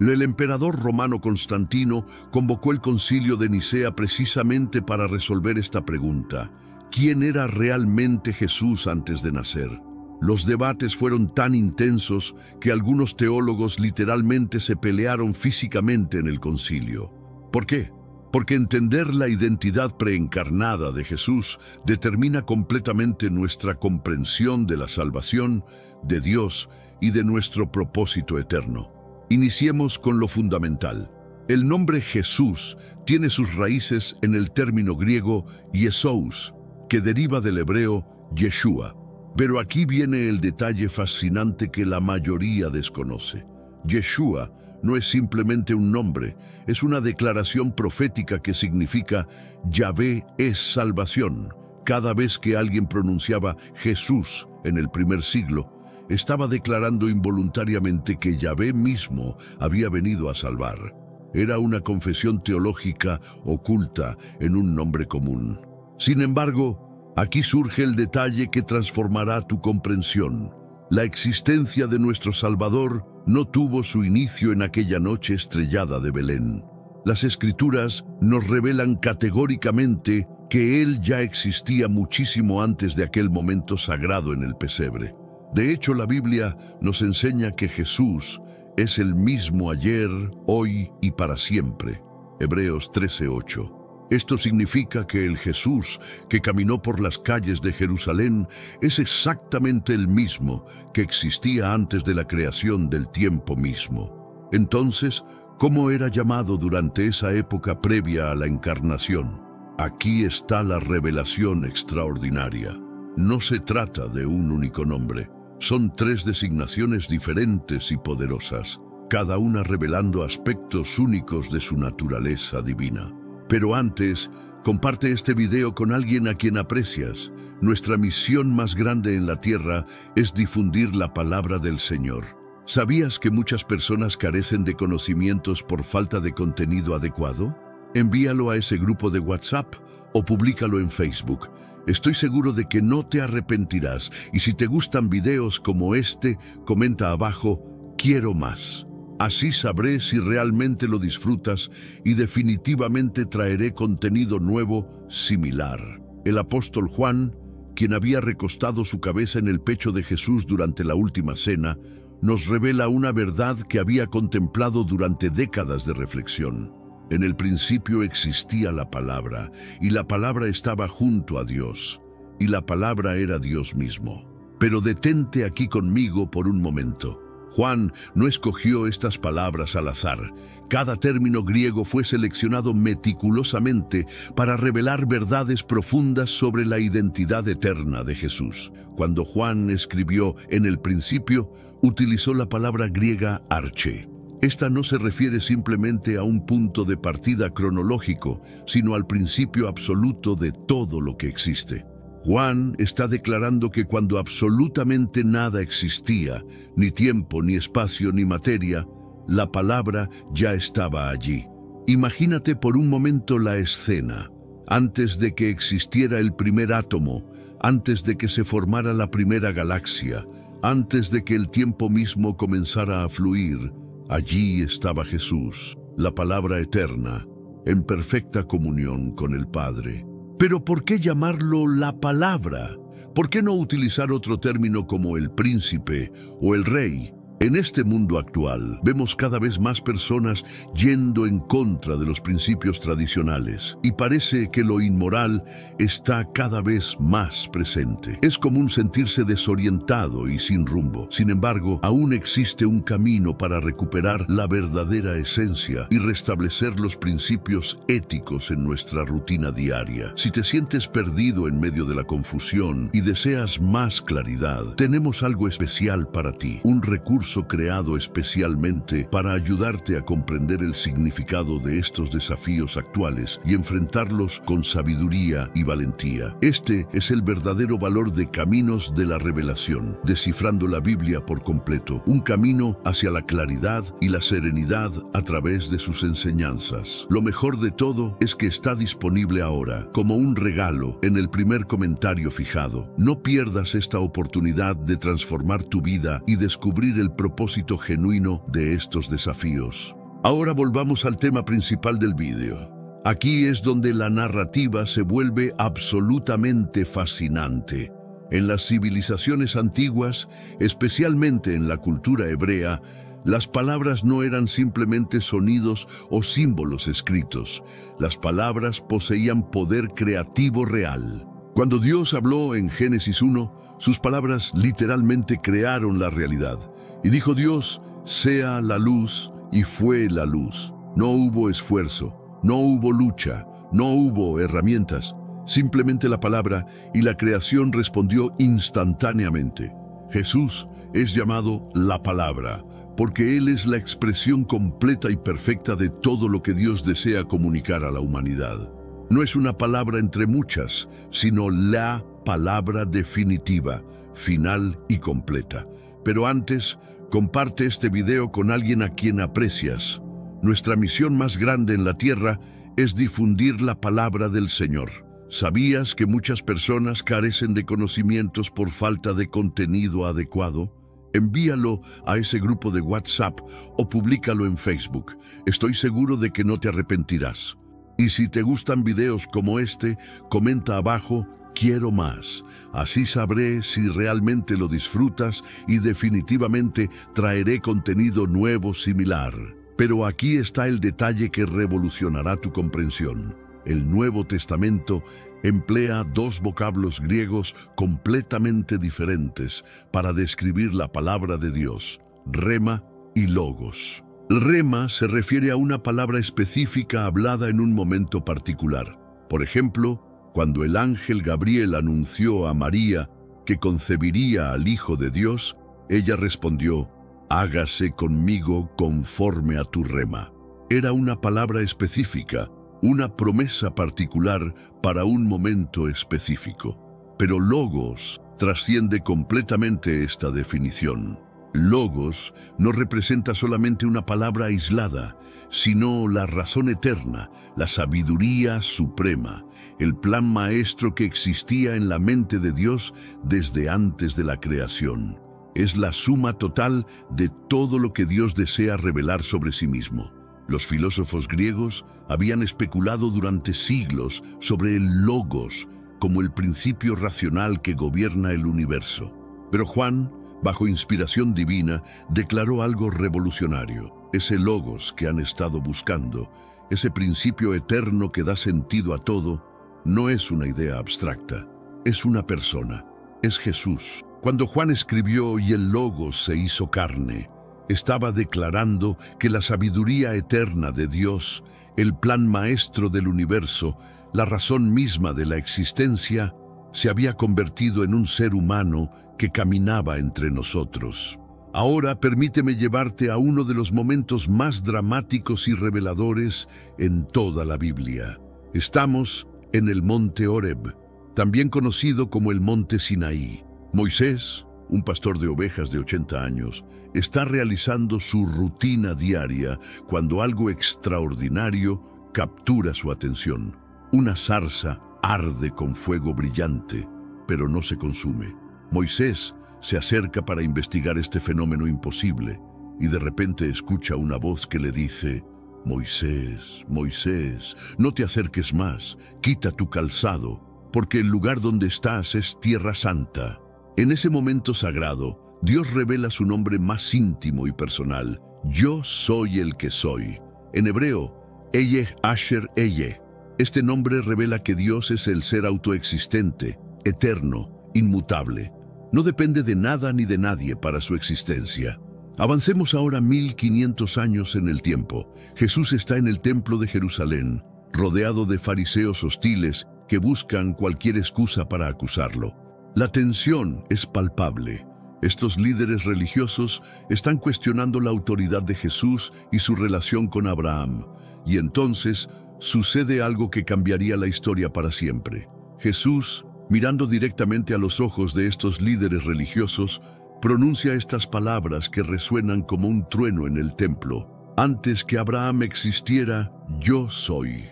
el emperador romano Constantino convocó el concilio de Nicea precisamente para resolver esta pregunta: ¿quién era realmente Jesús antes de nacer? Los debates fueron tan intensos que algunos teólogos literalmente se pelearon físicamente en el concilio. ¿Por qué? Porque entender la identidad preencarnada de Jesús determina completamente nuestra comprensión de la salvación, de Dios y de nuestro propósito eterno. Iniciemos con lo fundamental. El nombre Jesús tiene sus raíces en el término griego Yesous, que deriva del hebreo Yeshua. Pero aquí viene el detalle fascinante que la mayoría desconoce. Yeshua no es simplemente un nombre, es una declaración profética que significa Yahvé es salvación. Cada vez que alguien pronunciaba Jesús en el primer siglo, estaba declarando involuntariamente que Yahvé mismo había venido a salvar. Era una confesión teológica oculta en un nombre común. Sin embargo, aquí surge el detalle que transformará tu comprensión. La existencia de nuestro Salvador no tuvo su inicio en aquella noche estrellada de Belén. Las Escrituras nos revelan categóricamente que Él ya existía muchísimo antes de aquel momento sagrado en el pesebre. De hecho, la Biblia nos enseña que Jesús es el mismo ayer, hoy y para siempre. Hebreos 13:8. Esto significa que el Jesús que caminó por las calles de Jerusalén es exactamente el mismo que existía antes de la creación del tiempo mismo. Entonces, ¿cómo era llamado durante esa época previa a la encarnación? Aquí está la revelación extraordinaria. No se trata de un único nombre. Son 3 designaciones diferentes y poderosas, cada una revelando aspectos únicos de su naturaleza divina. Pero antes, comparte este video con alguien a quien aprecias. Nuestra misión más grande en la tierra es difundir la palabra del Señor. ¿Sabías que muchas personas carecen de conocimientos por falta de contenido adecuado? Envíalo a ese grupo de WhatsApp o públicalo en Facebook. Estoy seguro de que no te arrepentirás, y si te gustan videos como este, comenta abajo "Quiero más". Así sabré si realmente lo disfrutas y definitivamente traeré contenido nuevo similar. El apóstol Juan, quien había recostado su cabeza en el pecho de Jesús durante la última cena, nos revela una verdad que había contemplado durante décadas de reflexión. En el principio existía la palabra, y la palabra estaba junto a Dios, y la palabra era Dios mismo. Pero detente aquí conmigo por un momento. Juan no escogió estas palabras al azar. Cada término griego fue seleccionado meticulosamente para revelar verdades profundas sobre la identidad eterna de Jesús. Cuando Juan escribió en el principio, utilizó la palabra griega arche. Esta no se refiere simplemente a un punto de partida cronológico, sino al principio absoluto de todo lo que existe. Juan está declarando que cuando absolutamente nada existía, ni tiempo, ni espacio, ni materia, la palabra ya estaba allí. Imagínate por un momento la escena. Antes de que existiera el primer átomo, antes de que se formara la primera galaxia, antes de que el tiempo mismo comenzara a fluir, allí estaba Jesús, la palabra eterna, en perfecta comunión con el Padre. Pero ¿por qué llamarlo la palabra? ¿Por qué no utilizar otro término como el príncipe o el rey? En este mundo actual, vemos cada vez más personas yendo en contra de los principios tradicionales y parece que lo inmoral está cada vez más presente. Es común sentirse desorientado y sin rumbo. Sin embargo, aún existe un camino para recuperar la verdadera esencia y restablecer los principios éticos en nuestra rutina diaria. Si te sientes perdido en medio de la confusión y deseas más claridad, tenemos algo especial para ti, un recurso creado especialmente para ayudarte a comprender el significado de estos desafíos actuales y enfrentarlos con sabiduría y valentía. Este es el verdadero valor de Caminos de la Revelación, descifrando la Biblia por completo, un camino hacia la claridad y la serenidad a través de sus enseñanzas. Lo mejor de todo es que está disponible ahora, como un regalo, en el primer comentario fijado. No pierdas esta oportunidad de transformar tu vida y descubrir el propósito genuino de estos desafíos. Ahora volvamos al tema principal del vídeo. Aquí es donde la narrativa se vuelve absolutamente fascinante. En las civilizaciones antiguas, especialmente en la cultura hebrea, las palabras no eran simplemente sonidos o símbolos escritos. Las palabras poseían poder creativo real. Cuando Dios habló en Génesis 1, sus palabras literalmente crearon la realidad. Y dijo Dios, sea la luz, y fue la luz. No hubo esfuerzo, no hubo lucha, no hubo herramientas. Simplemente la palabra y la creación respondió instantáneamente. Jesús es llamado la palabra, porque Él es la expresión completa y perfecta de todo lo que Dios desea comunicar a la humanidad. No es una palabra entre muchas, sino la palabra definitiva, final y completa. Pero antes, comparte este video con alguien a quien aprecias. Nuestra misión más grande en la tierra es difundir la palabra del Señor. ¿Sabías que muchas personas carecen de conocimientos por falta de contenido adecuado? Envíalo a ese grupo de WhatsApp o públicalo en Facebook. Estoy seguro de que no te arrepentirás. Y si te gustan videos como este, comenta abajo quiero más. Así sabré si realmente lo disfrutas y definitivamente traeré contenido nuevo similar. Pero aquí está el detalle que revolucionará tu comprensión. El Nuevo Testamento emplea dos vocablos griegos completamente diferentes para describir la palabra de Dios, rema y logos. Rema se refiere a una palabra específica hablada en un momento particular. Por ejemplo, cuando el ángel Gabriel anunció a María que concebiría al Hijo de Dios, ella respondió, hágase conmigo conforme a tu rema. Era una palabra específica, una promesa particular para un momento específico. Pero logos trasciende completamente esta definición. Logos no representa solamente una palabra aislada, sino la razón eterna, la sabiduría suprema, el plan maestro que existía en la mente de Dios desde antes de la creación. Es la suma total de todo lo que Dios desea revelar sobre sí mismo. Los filósofos griegos habían especulado durante siglos sobre el logos como el principio racional que gobierna el universo. Pero Juan, bajo inspiración divina, declaró algo revolucionario. Ese logos que han estado buscando, ese principio eterno que da sentido a todo, no es una idea abstracta, es una persona, es Jesús. Cuando Juan escribió y el logos se hizo carne, estaba declarando que la sabiduría eterna de Dios, el plan maestro del universo, la razón misma de la existencia, se había convertido en un ser humano que caminaba entre nosotros. Ahora permíteme llevarte a uno de los momentos más dramáticos y reveladores en toda la Biblia. Estamos en el monte Horeb, también conocido como el monte Sinaí. Moisés, un pastor de ovejas de 80 años, está realizando su rutina diaria cuando algo extraordinario captura su atención. Una zarza arde con fuego brillante, pero no se consume. Moisés se acerca para investigar este fenómeno imposible y de repente escucha una voz que le dice: Moisés, Moisés, no te acerques más, quita tu calzado, porque el lugar donde estás es tierra santa. En ese momento sagrado, Dios revela su nombre más íntimo y personal: Yo soy el que soy. En hebreo, Eyeh Asher Eyeh. Este nombre revela que Dios es el ser autoexistente, eterno, inmutable. No depende de nada ni de nadie para su existencia. Avancemos ahora 1500 años en el tiempo. Jesús está en el templo de Jerusalén, rodeado de fariseos hostiles que buscan cualquier excusa para acusarlo. La tensión es palpable. Estos líderes religiosos están cuestionando la autoridad de Jesús y su relación con Abraham. Y entonces sucede algo que cambiaría la historia para siempre. Jesús, mirando directamente a los ojos de estos líderes religiosos, pronuncia estas palabras que resuenan como un trueno en el templo. Antes que Abraham existiera, yo soy.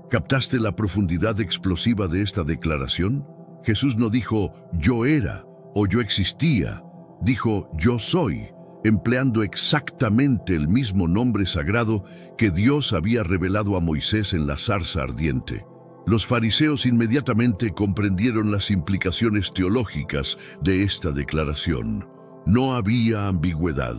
¿Captaste la profundidad explosiva de esta declaración? Jesús no dijo yo era o yo existía, dijo yo soy, empleando exactamente el mismo nombre sagrado que Dios había revelado a Moisés en la zarza ardiente. Los fariseos inmediatamente comprendieron las implicaciones teológicas de esta declaración. No había ambigüedad,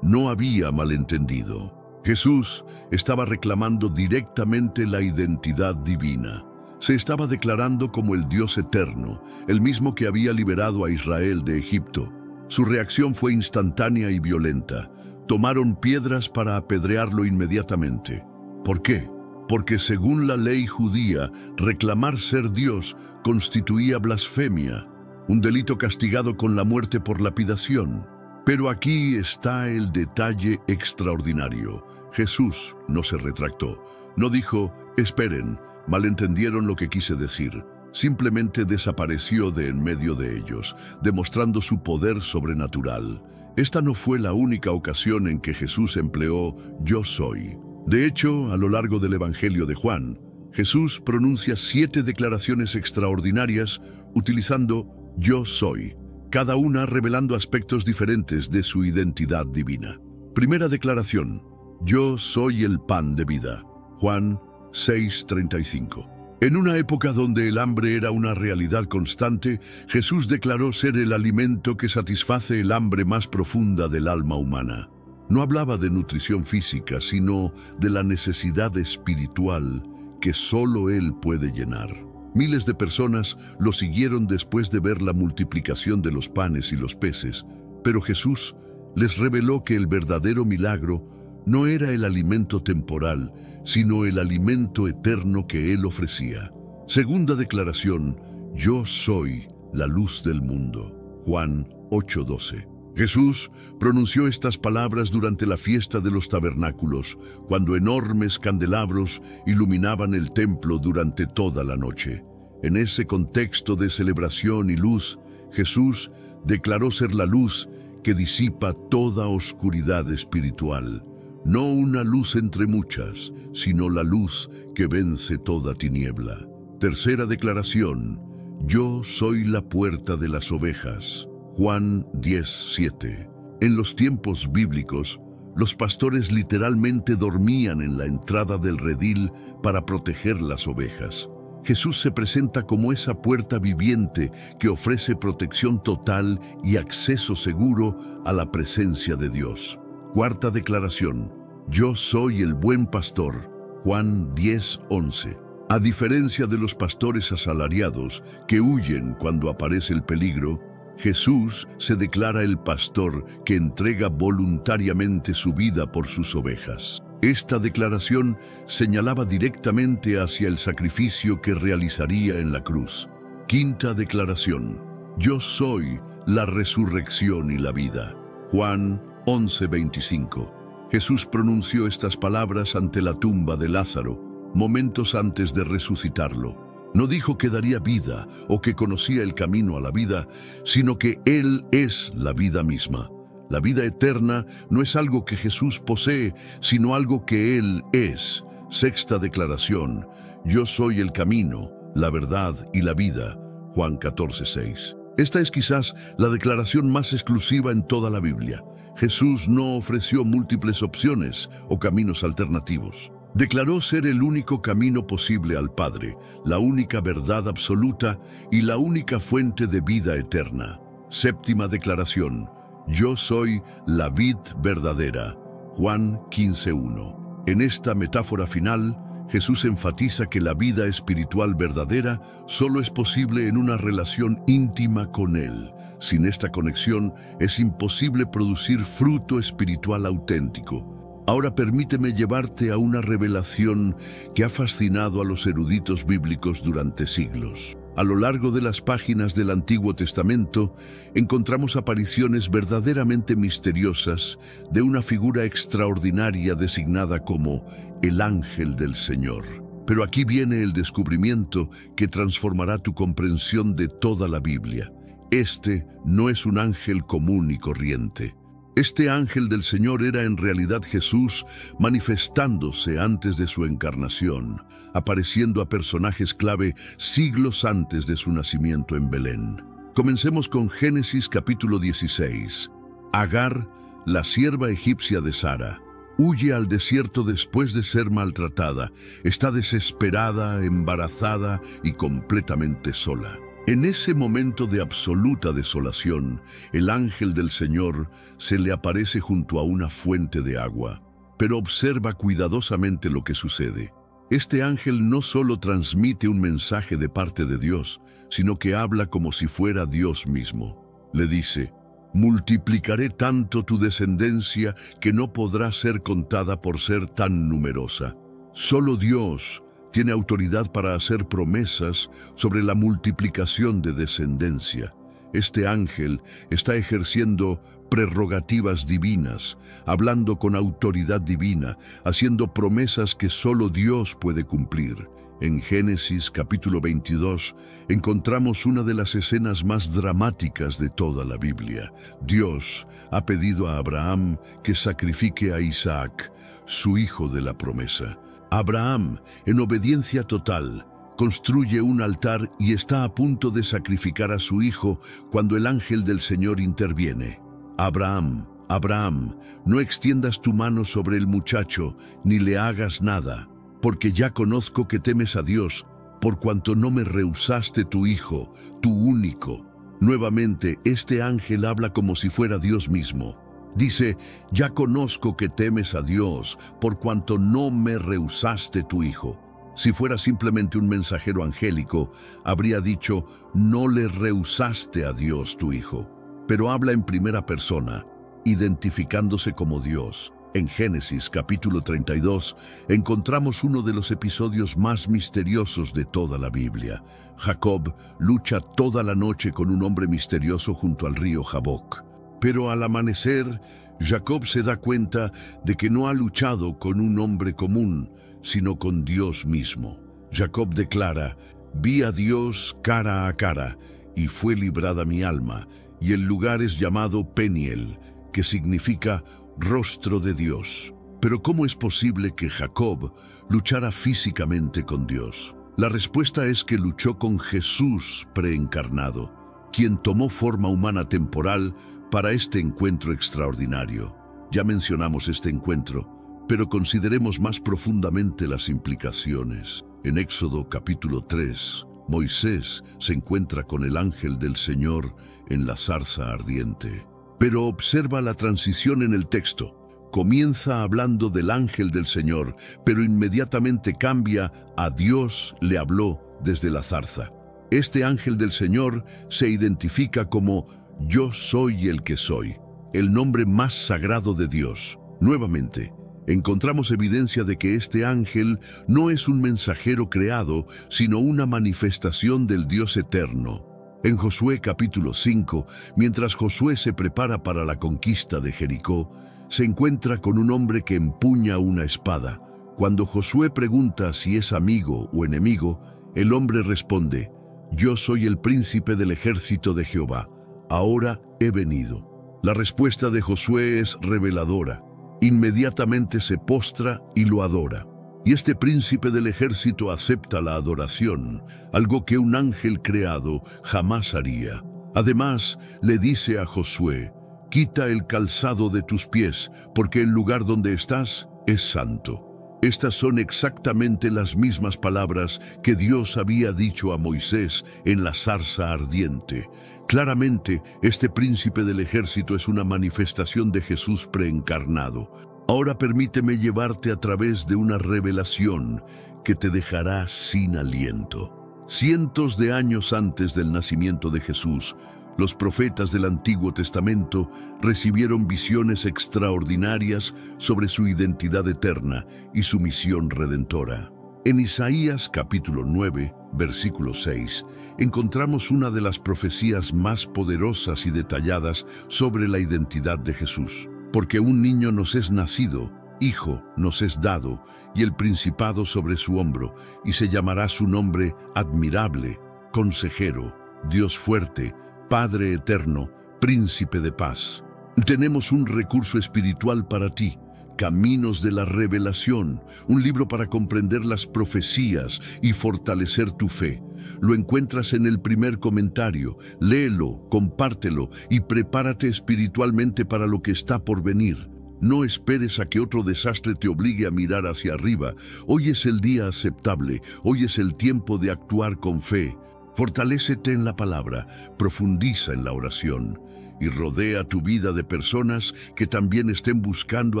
no había malentendido. Jesús estaba reclamando directamente la identidad divina. Se estaba declarando como el Dios eterno, el mismo que había liberado a Israel de Egipto. Su reacción fue instantánea y violenta. Tomaron piedras para apedrearlo inmediatamente. ¿Por qué? Porque según la ley judía, reclamar ser Dios constituía blasfemia, un delito castigado con la muerte por lapidación. Pero aquí está el detalle extraordinario. Jesús no se retractó. No dijo, esperen, malentendieron lo que quise decir. Simplemente desapareció de en medio de ellos, demostrando su poder sobrenatural. Esta no fue la única ocasión en que Jesús empleó yo soy. De hecho, a lo largo del Evangelio de Juan, Jesús pronuncia 7 declaraciones extraordinarias utilizando yo soy, cada una revelando aspectos diferentes de su identidad divina. Primera declaración: yo soy el pan de vida. Juan 6:35. En una época donde el hambre era una realidad constante, Jesús declaró ser el alimento que satisface el hambre más profunda del alma humana. No hablaba de nutrición física, sino de la necesidad espiritual que solo Él puede llenar. Miles de personas lo siguieron después de ver la multiplicación de los panes y los peces, pero Jesús les reveló que el verdadero milagro no era el alimento temporal, sino el alimento eterno que Él ofrecía. Segunda declaración: yo soy la luz del mundo. Juan 8:12. Jesús pronunció estas palabras durante la fiesta de los tabernáculos, cuando enormes candelabros iluminaban el templo durante toda la noche. En ese contexto de celebración y luz, Jesús declaró ser la luz que disipa toda oscuridad espiritual. No una luz entre muchas, sino la luz que vence toda tiniebla. Tercera declaración: yo soy la puerta de las ovejas. Juan 10:7. En los tiempos bíblicos, los pastores literalmente dormían en la entrada del redil para proteger las ovejas. Jesús se presenta como esa puerta viviente que ofrece protección total y acceso seguro a la presencia de Dios. Cuarta declaración: yo soy el buen pastor. Juan 10:11. A diferencia de los pastores asalariados que huyen cuando aparece el peligro, Jesús se declara el pastor que entrega voluntariamente su vida por sus ovejas. Esta declaración señalaba directamente hacia el sacrificio que realizaría en la cruz. Quinta declaración: yo soy la resurrección y la vida. Juan 11:25. Jesús pronunció estas palabras ante la tumba de Lázaro, momentos antes de resucitarlo. No dijo que daría vida o que conocía el camino a la vida, sino que Él es la vida misma. La vida eterna no es algo que Jesús posee, sino algo que Él es. Sexta declaración: yo soy el camino, la verdad y la vida. Juan 14:6. Esta es quizás la declaración más exclusiva en toda la Biblia. Jesús no ofreció múltiples opciones o caminos alternativos. Declaró ser el único camino posible al Padre, la única verdad absoluta y la única fuente de vida eterna. Séptima declaración: yo soy la vid verdadera. Juan 15:1. En esta metáfora final, Jesús enfatiza que la vida espiritual verdadera solo es posible en una relación íntima con Él. Sin esta conexión es imposible producir fruto espiritual auténtico. Ahora permíteme llevarte a una revelación que ha fascinado a los eruditos bíblicos durante siglos. A lo largo de las páginas del Antiguo Testamento encontramos apariciones verdaderamente misteriosas de una figura extraordinaria designada como el ángel del Señor. Pero aquí viene el descubrimiento que transformará tu comprensión de toda la Biblia. Este no es un ángel común y corriente. Este ángel del Señor era en realidad Jesús manifestándose antes de su encarnación, apareciendo a personajes clave siglos antes de su nacimiento en Belén. Comencemos con Génesis capítulo 16. Agar, la sierva egipcia de Sara, huye al desierto después de ser maltratada. Está desesperada, embarazada y completamente sola. En ese momento de absoluta desolación, el ángel del Señor se le aparece junto a una fuente de agua, pero observa cuidadosamente lo que sucede. Este ángel no solo transmite un mensaje de parte de Dios, sino que habla como si fuera Dios mismo. Le dice: multiplicaré tanto tu descendencia que no podrá ser contada por ser tan numerosa. Solo Dios tiene autoridad para hacer promesas sobre la multiplicación de descendencia. Este ángel está ejerciendo prerrogativas divinas, hablando con autoridad divina, haciendo promesas que solo Dios puede cumplir. En Génesis capítulo 22 encontramos una de las escenas más dramáticas de toda la Biblia. Dios ha pedido a Abraham que sacrifique a Isaac, su hijo de la promesa. Abraham, en obediencia total, construye un altar y está a punto de sacrificar a su hijo cuando el ángel del Señor interviene. Abraham, Abraham, no extiendas tu mano sobre el muchacho, ni le hagas nada, porque ya conozco que temes a Dios, por cuanto no me rehusaste tu hijo, tu único. Nuevamente, este ángel habla como si fuera Dios mismo. Dice: ya conozco que temes a Dios, por cuanto no me rehusaste tu hijo. Si fuera simplemente un mensajero angélico, habría dicho: no le rehusaste a Dios tu hijo. Pero habla en primera persona, identificándose como Dios. En Génesis capítulo 32 encontramos uno de los episodios más misteriosos de toda la Biblia. Jacob lucha toda la noche con un hombre misterioso junto al río Jaboc. Pero al amanecer, Jacob se da cuenta de que no ha luchado con un hombre común, sino con Dios mismo. Jacob declara: vi a Dios cara a cara, y fue librada mi alma, y el lugar es llamado Peniel, que significa rostro de Dios. Pero ¿cómo es posible que Jacob luchara físicamente con Dios? La respuesta es que luchó con Jesús preencarnado, quien tomó forma humana temporal para este encuentro extraordinario. Ya mencionamos este encuentro, pero consideremos más profundamente las implicaciones. En Éxodo capítulo 3, Moisés se encuentra con el ángel del Señor en la zarza ardiente. Pero observa la transición en el texto. Comienza hablando del ángel del Señor, pero inmediatamente cambia a Dios le habló desde la zarza. Este ángel del Señor se identifica como Yo soy el que soy, el nombre más sagrado de Dios. Nuevamente, encontramos evidencia de que este ángel no es un mensajero creado, sino una manifestación del Dios eterno. En Josué capítulo 5, mientras Josué se prepara para la conquista de Jericó, se encuentra con un hombre que empuña una espada. Cuando Josué pregunta si es amigo o enemigo, el hombre responde: «Yo soy el príncipe del ejército de Jehová. Ahora he venido». La respuesta de Josué es reveladora. Inmediatamente se postra y lo adora. Y este príncipe del ejército acepta la adoración, algo que un ángel creado jamás haría. Además, le dice a Josué: «Quita el calzado de tus pies, porque el lugar donde estás es santo». Estas son exactamente las mismas palabras que Dios había dicho a Moisés en la zarza ardiente. Claramente, este príncipe del ejército es una manifestación de Jesús preencarnado. Ahora permíteme llevarte a través de una revelación que te dejará sin aliento. Cientos de años antes del nacimiento de Jesús, los profetas del Antiguo Testamento recibieron visiones extraordinarias sobre su identidad eterna y su misión redentora. En Isaías capítulo 9, versículo 6, encontramos una de las profecías más poderosas y detalladas sobre la identidad de Jesús. Porque un niño nos es nacido, hijo nos es dado, y el principado sobre su hombro, y se llamará su nombre Admirable, Consejero, Dios fuerte, Padre eterno, Príncipe de paz. Tenemos un recurso espiritual para ti, Caminos de la Revelación, un libro para comprender las profecías y fortalecer tu fe. Lo encuentras en el primer comentario. Léelo, compártelo y prepárate espiritualmente para lo que está por venir. No esperes a que otro desastre te obligue a mirar hacia arriba. Hoy es el día aceptable, hoy es el tiempo de actuar con fe. Fortalécete en la palabra, profundiza en la oración y rodea tu vida de personas que también estén buscando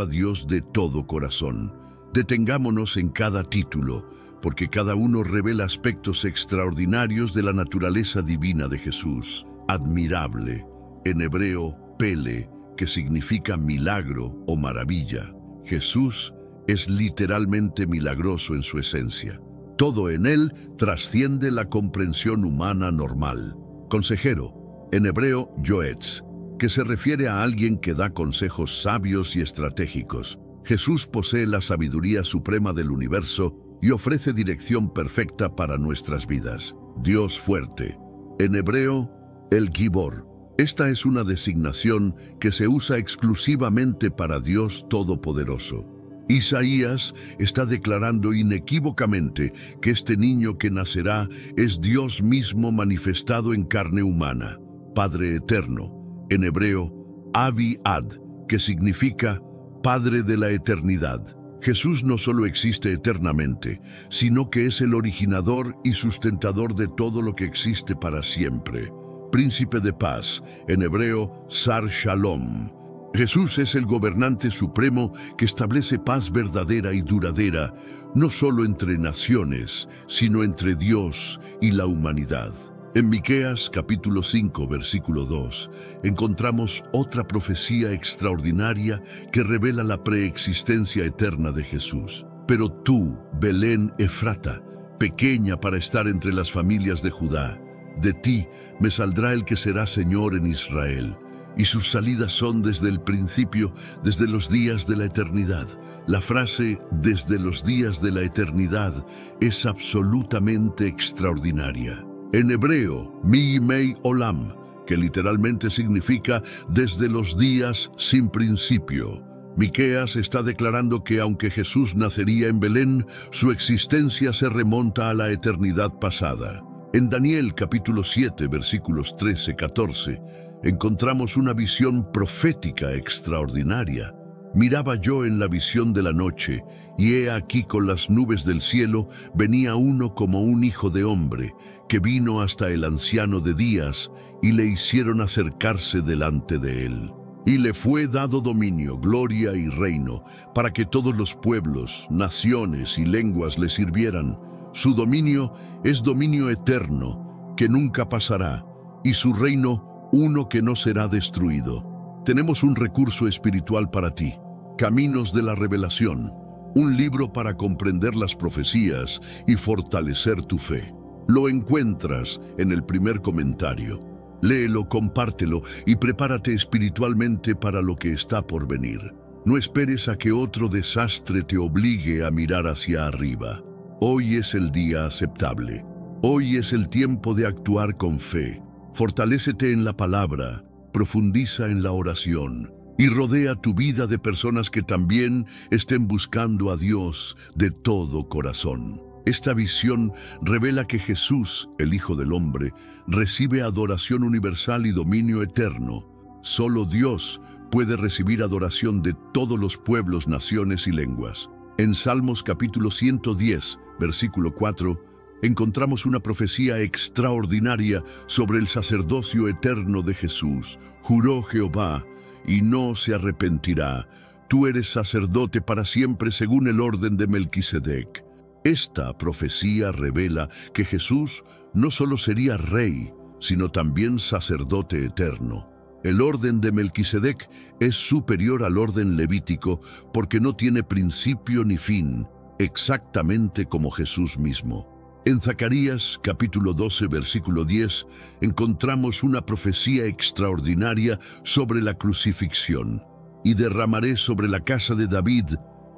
a Dios de todo corazón. Detengámonos en cada título, porque cada uno revela aspectos extraordinarios de la naturaleza divina de Jesús. Admirable, en hebreo, pele, que significa milagro o maravilla. Jesús es literalmente milagroso en su esencia. Todo en él trasciende la comprensión humana normal. Consejero, en hebreo, yoetz, que se refiere a alguien que da consejos sabios y estratégicos. Jesús posee la sabiduría suprema del universo y ofrece dirección perfecta para nuestras vidas. Dios fuerte, en hebreo, el Gibor. Esta es una designación que se usa exclusivamente para Dios Todopoderoso. Isaías está declarando inequívocamente que este niño que nacerá es Dios mismo manifestado en carne humana, Padre eterno, en hebreo, Avi-Ad, que significa Padre de la eternidad. Jesús no solo existe eternamente, sino que es el originador y sustentador de todo lo que existe para siempre. Príncipe de paz, en hebreo, Sar Shalom. Jesús es el gobernante supremo que establece paz verdadera y duradera, no solo entre naciones, sino entre Dios y la humanidad. En Miqueas capítulo 5, versículo 2, encontramos otra profecía extraordinaria que revela la preexistencia eterna de Jesús. Pero tú, Belén Efrata, pequeña para estar entre las familias de Judá, de ti me saldrá el que será Señor en Israel. Y sus salidas son desde el principio, desde los días de la eternidad. La frase «desde los días de la eternidad» es absolutamente extraordinaria. En hebreo, mi-mei olam, que literalmente significa «desde los días sin principio». Miqueas está declarando que aunque Jesús nacería en Belén, su existencia se remonta a la eternidad pasada. En Daniel capítulo 7, versículos 13-14, encontramos una visión profética extraordinaria. Miraba yo en la visión de la noche, y he aquí con las nubes del cielo venía uno como un hijo de hombre, que vino hasta el anciano de días, y le hicieron acercarse delante de él. Y le fue dado dominio, gloria y reino, para que todos los pueblos, naciones y lenguas le sirvieran. Su dominio es dominio eterno, que nunca pasará, y su reino uno que no será destruido. Tenemos un recurso espiritual para ti, Caminos de la Revelación, un libro para comprender las profecías y fortalecer tu fe. Lo encuentras en el primer comentario. Léelo, compártelo y prepárate espiritualmente para lo que está por venir. No esperes a que otro desastre te obligue a mirar hacia arriba. Hoy es el día aceptable. Hoy es el tiempo de actuar con fe. Fortalécete en la palabra, profundiza en la oración y rodea tu vida de personas que también estén buscando a Dios de todo corazón. Esta visión revela que Jesús, el Hijo del Hombre, recibe adoración universal y dominio eterno. Solo Dios puede recibir adoración de todos los pueblos, naciones y lenguas. En Salmos capítulo 110, versículo 4, encontramos una profecía extraordinaria sobre el sacerdocio eterno de Jesús. Juró Jehová, y no se arrepentirá. Tú eres sacerdote para siempre según el orden de Melquisedec. Esta profecía revela que Jesús no solo sería rey, sino también sacerdote eterno. El orden de Melquisedec es superior al orden levítico porque no tiene principio ni fin, exactamente como Jesús mismo. En Zacarías, capítulo 12, versículo 10, encontramos una profecía extraordinaria sobre la crucifixión. Y derramaré sobre la casa de David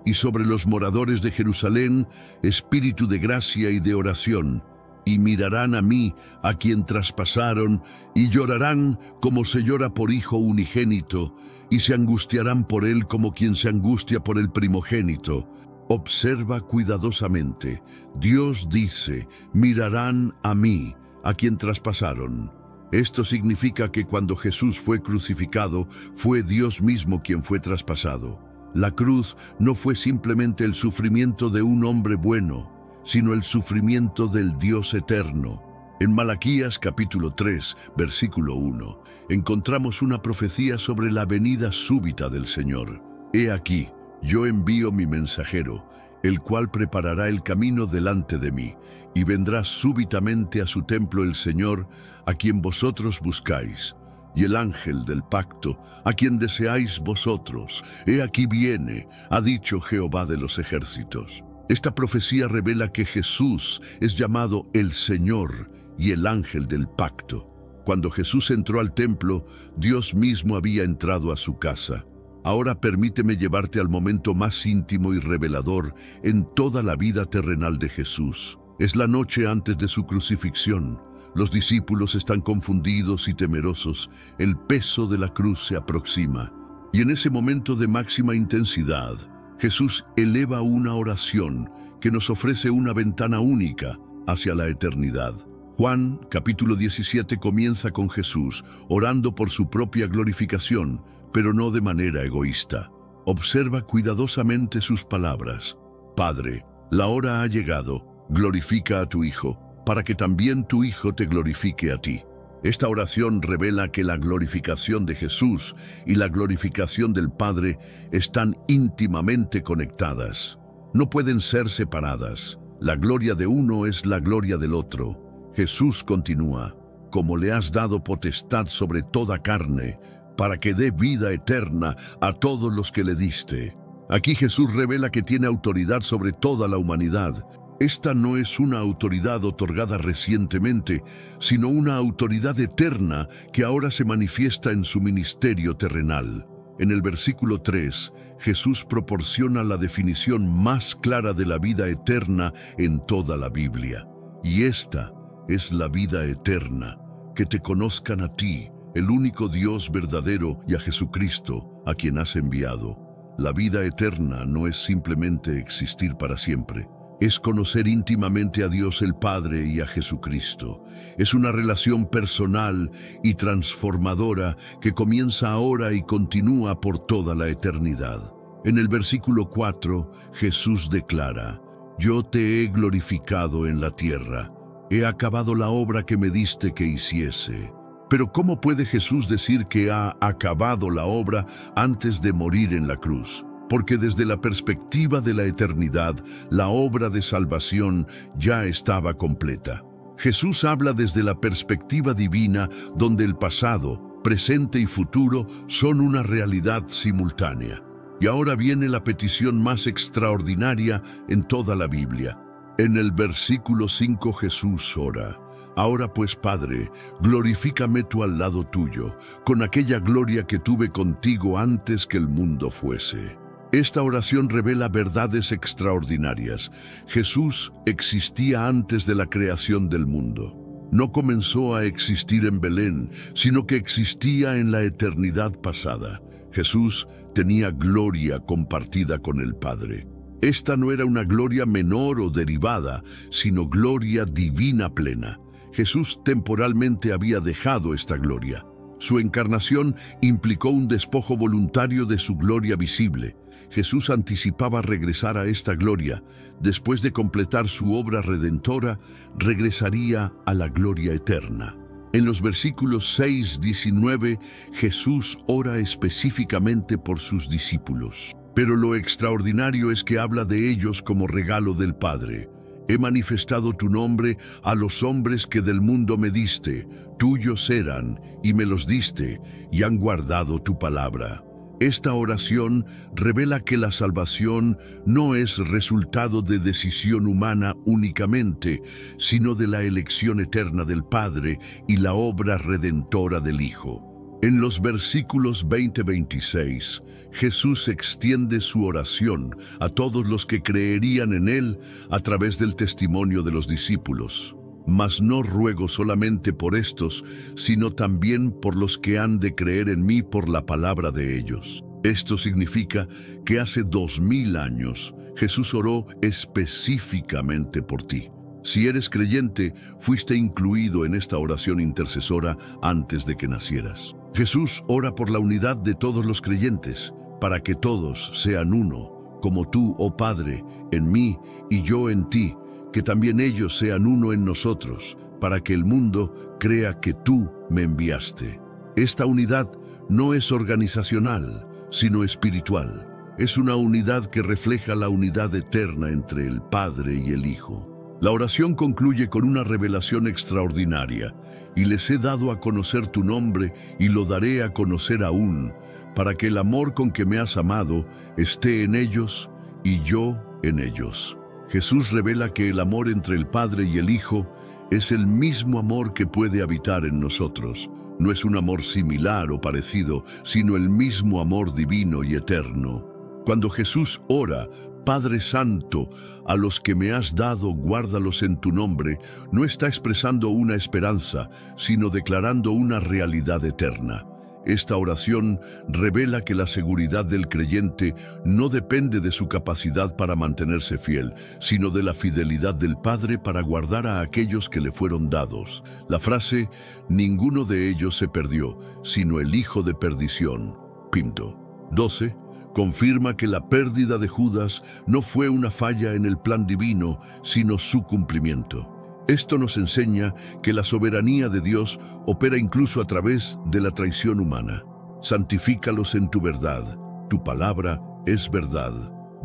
y sobre los moradores de Jerusalén espíritu de gracia y de oración, y mirarán a mí, a quien traspasaron, y llorarán como se llora por hijo unigénito, y se angustiarán por él como quien se angustia por el primogénito. Observa cuidadosamente. Dios dice, mirarán a mí, a quien traspasaron. Esto significa que cuando Jesús fue crucificado, fue Dios mismo quien fue traspasado. La cruz no fue simplemente el sufrimiento de un hombre bueno, sino el sufrimiento del Dios eterno. En Malaquías capítulo 3, versículo 1, encontramos una profecía sobre la venida súbita del Señor. He aquí, yo envío mi mensajero, el cual preparará el camino delante de mí, y vendrá súbitamente a su templo el Señor, a quien vosotros buscáis. Y el ángel del pacto, a quien deseáis vosotros, he aquí viene, ha dicho Jehová de los ejércitos. Esta profecía revela que Jesús es llamado el Señor y el ángel del pacto. Cuando Jesús entró al templo, Dios mismo había entrado a su casa. Ahora permíteme llevarte al momento más íntimo y revelador en toda la vida terrenal de Jesús. Es la noche antes de su crucifixión. Los discípulos están confundidos y temerosos. El peso de la cruz se aproxima. Y en ese momento de máxima intensidad, Jesús eleva una oración que nos ofrece una ventana única hacia la eternidad. Juan, capítulo 17, comienza con Jesús orando por su propia glorificación, pero no de manera egoísta. Observa cuidadosamente sus palabras. Padre, la hora ha llegado, glorifica a tu Hijo, para que también tu Hijo te glorifique a ti. Esta oración revela que la glorificación de Jesús y la glorificación del Padre están íntimamente conectadas. No pueden ser separadas. La gloria de uno es la gloria del otro. Jesús continúa, como le has dado potestad sobre toda carne, para que dé vida eterna a todos los que le diste. Aquí Jesús revela que tiene autoridad sobre toda la humanidad. Esta no es una autoridad otorgada recientemente, sino una autoridad eterna que ahora se manifiesta en su ministerio terrenal. En el versículo 3, Jesús proporciona la definición más clara de la vida eterna en toda la Biblia. Y esta es la vida eterna, que te conozcan a ti, el único Dios verdadero, y a Jesucristo, a quien has enviado. La vida eterna no es simplemente existir para siempre. Es conocer íntimamente a Dios el Padre y a Jesucristo. Es una relación personal y transformadora que comienza ahora y continúa por toda la eternidad. En el versículo 4, Jesús declara, «Yo te he glorificado en la tierra, he acabado la obra que me diste que hiciese». Pero ¿cómo puede Jesús decir que ha acabado la obra antes de morir en la cruz? Porque desde la perspectiva de la eternidad, la obra de salvación ya estaba completa. Jesús habla desde la perspectiva divina, donde el pasado, presente y futuro son una realidad simultánea. Y ahora viene la petición más extraordinaria en toda la Biblia. En el versículo 5 Jesús ora: Ahora pues, Padre, glorifícame tú al lado tuyo, con aquella gloria que tuve contigo antes que el mundo fuese. Esta oración revela verdades extraordinarias. Jesús existía antes de la creación del mundo. No comenzó a existir en Belén, sino que existía en la eternidad pasada. Jesús tenía gloria compartida con el Padre. Esta no era una gloria menor o derivada, sino gloria divina plena. Jesús temporalmente había dejado esta gloria. Su encarnación implicó un despojo voluntario de su gloria visible. Jesús anticipaba regresar a esta gloria. Después de completar su obra redentora, regresaría a la gloria eterna. En los versículos 6-19, Jesús ora específicamente por sus discípulos. Pero lo extraordinario es que habla de ellos como regalo del Padre. He manifestado tu nombre a los hombres que del mundo me diste. Tuyos eran, y me los diste, y han guardado tu palabra. Esta oración revela que la salvación no es resultado de decisión humana únicamente, sino de la elección eterna del Padre y la obra redentora del Hijo. En los versículos 20-26, Jesús extiende su oración a todos los que creerían en Él a través del testimonio de los discípulos. Mas no ruego solamente por estos, sino también por los que han de creer en mí por la palabra de ellos. Esto significa que hace 2000 años Jesús oró específicamente por ti. Si eres creyente, fuiste incluido en esta oración intercesora antes de que nacieras. Jesús ora por la unidad de todos los creyentes, para que todos sean uno, como tú, oh Padre, en mí y yo en ti, que también ellos sean uno en nosotros, para que el mundo crea que tú me enviaste. Esta unidad no es organizacional, sino espiritual. Es una unidad que refleja la unidad eterna entre el Padre y el Hijo. La oración concluye con una revelación extraordinaria: y les he dado a conocer tu nombre y lo daré a conocer aún, para que el amor con que me has amado esté en ellos y yo en ellos. Jesús revela que el amor entre el Padre y el Hijo es el mismo amor que puede habitar en nosotros. No es un amor similar o parecido, sino el mismo amor divino y eterno. Cuando Jesús ora: Padre Santo, a los que me has dado, guárdalos en tu nombre, no está expresando una esperanza, sino declarando una realidad eterna. Esta oración revela que la seguridad del creyente no depende de su capacidad para mantenerse fiel, sino de la fidelidad del Padre para guardar a aquellos que le fueron dados. La frase "ninguno de ellos se perdió, sino el hijo de perdición", Pinto 12, confirma que la pérdida de Judas no fue una falla en el plan divino, sino su cumplimiento. Esto nos enseña que la soberanía de Dios opera incluso a través de la traición humana. Santifícalos en tu verdad. Tu palabra es verdad.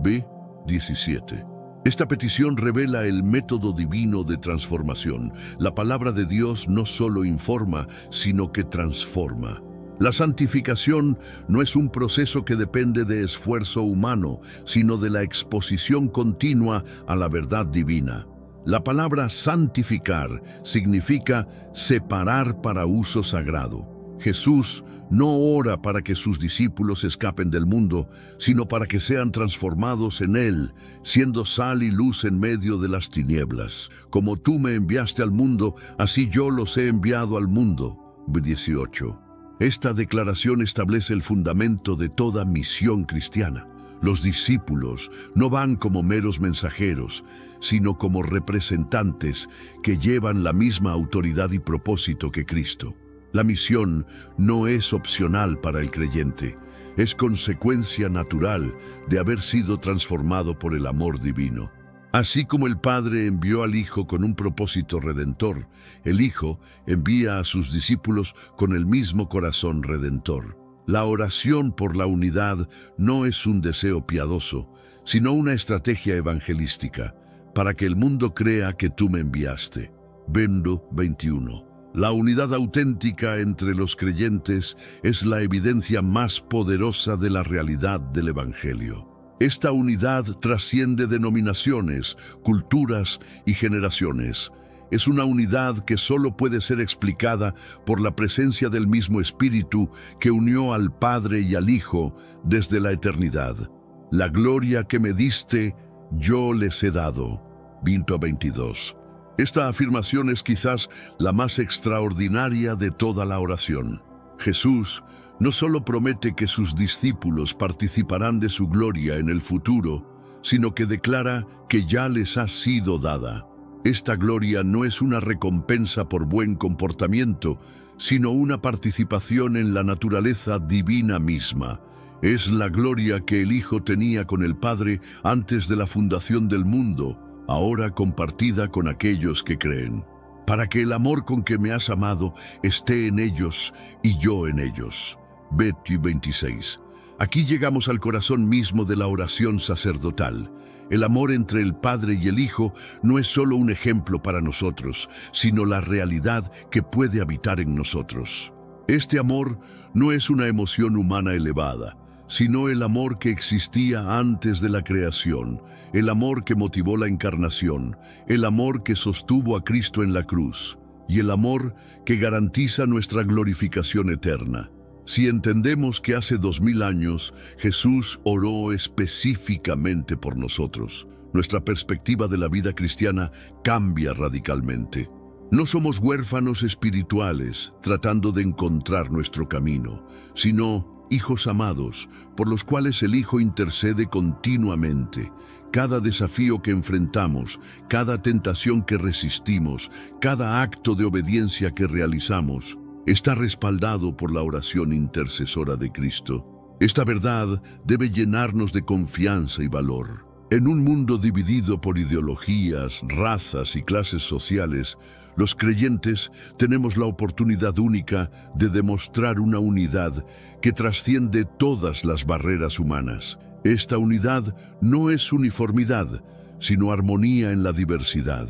B. 17. Esta petición revela el método divino de transformación. La palabra de Dios no solo informa, sino que transforma. La santificación no es un proceso que depende de esfuerzo humano, sino de la exposición continua a la verdad divina. La palabra santificar significa separar para uso sagrado. Jesús no ora para que sus discípulos escapen del mundo, sino para que sean transformados en Él, siendo sal y luz en medio de las tinieblas. Como tú me enviaste al mundo, así yo los he enviado al mundo. 18. Esta declaración establece el fundamento de toda misión cristiana. Los discípulos no van como meros mensajeros, sino como representantes que llevan la misma autoridad y propósito que Cristo. La misión no es opcional para el creyente, es consecuencia natural de haber sido transformado por el amor divino. Así como el Padre envió al Hijo con un propósito redentor, el Hijo envía a sus discípulos con el mismo corazón redentor. La oración por la unidad no es un deseo piadoso, sino una estrategia evangelística, para que el mundo crea que tú me enviaste. Bendo 21. La unidad auténtica entre los creyentes es la evidencia más poderosa de la realidad del Evangelio. Esta unidad trasciende denominaciones, culturas y generaciones. Es una unidad que solo puede ser explicada por la presencia del mismo Espíritu que unió al Padre y al Hijo desde la eternidad. La gloria que me diste, yo les he dado. Vinto 22. Esta afirmación es quizás la más extraordinaria de toda la oración. Jesús no solo promete que sus discípulos participarán de su gloria en el futuro, sino que declara que ya les ha sido dada. Esta gloria no es una recompensa por buen comportamiento, sino una participación en la naturaleza divina misma. Es la gloria que el Hijo tenía con el Padre antes de la fundación del mundo, ahora compartida con aquellos que creen, para que el amor con que me has amado esté en ellos y yo en ellos. Mateo 26. Aquí llegamos al corazón mismo de la oración sacerdotal. El amor entre el Padre y el Hijo no es solo un ejemplo para nosotros, sino la realidad que puede habitar en nosotros. Este amor no es una emoción humana elevada, sino el amor que existía antes de la creación, el amor que motivó la encarnación, el amor que sostuvo a Cristo en la cruz, y el amor que garantiza nuestra glorificación eterna. Si entendemos que hace 2000 años Jesús oró específicamente por nosotros, nuestra perspectiva de la vida cristiana cambia radicalmente. No somos huérfanos espirituales tratando de encontrar nuestro camino, sino hijos amados, por los cuales el Hijo intercede continuamente. Cada desafío que enfrentamos, cada tentación que resistimos, cada acto de obediencia que realizamos, está respaldado por la oración intercesora de Cristo. Esta verdad debe llenarnos de confianza y valor. En un mundo dividido por ideologías, razas y clases sociales, los creyentes tenemos la oportunidad única de demostrar una unidad que trasciende todas las barreras humanas. Esta unidad no es uniformidad, sino armonía en la diversidad.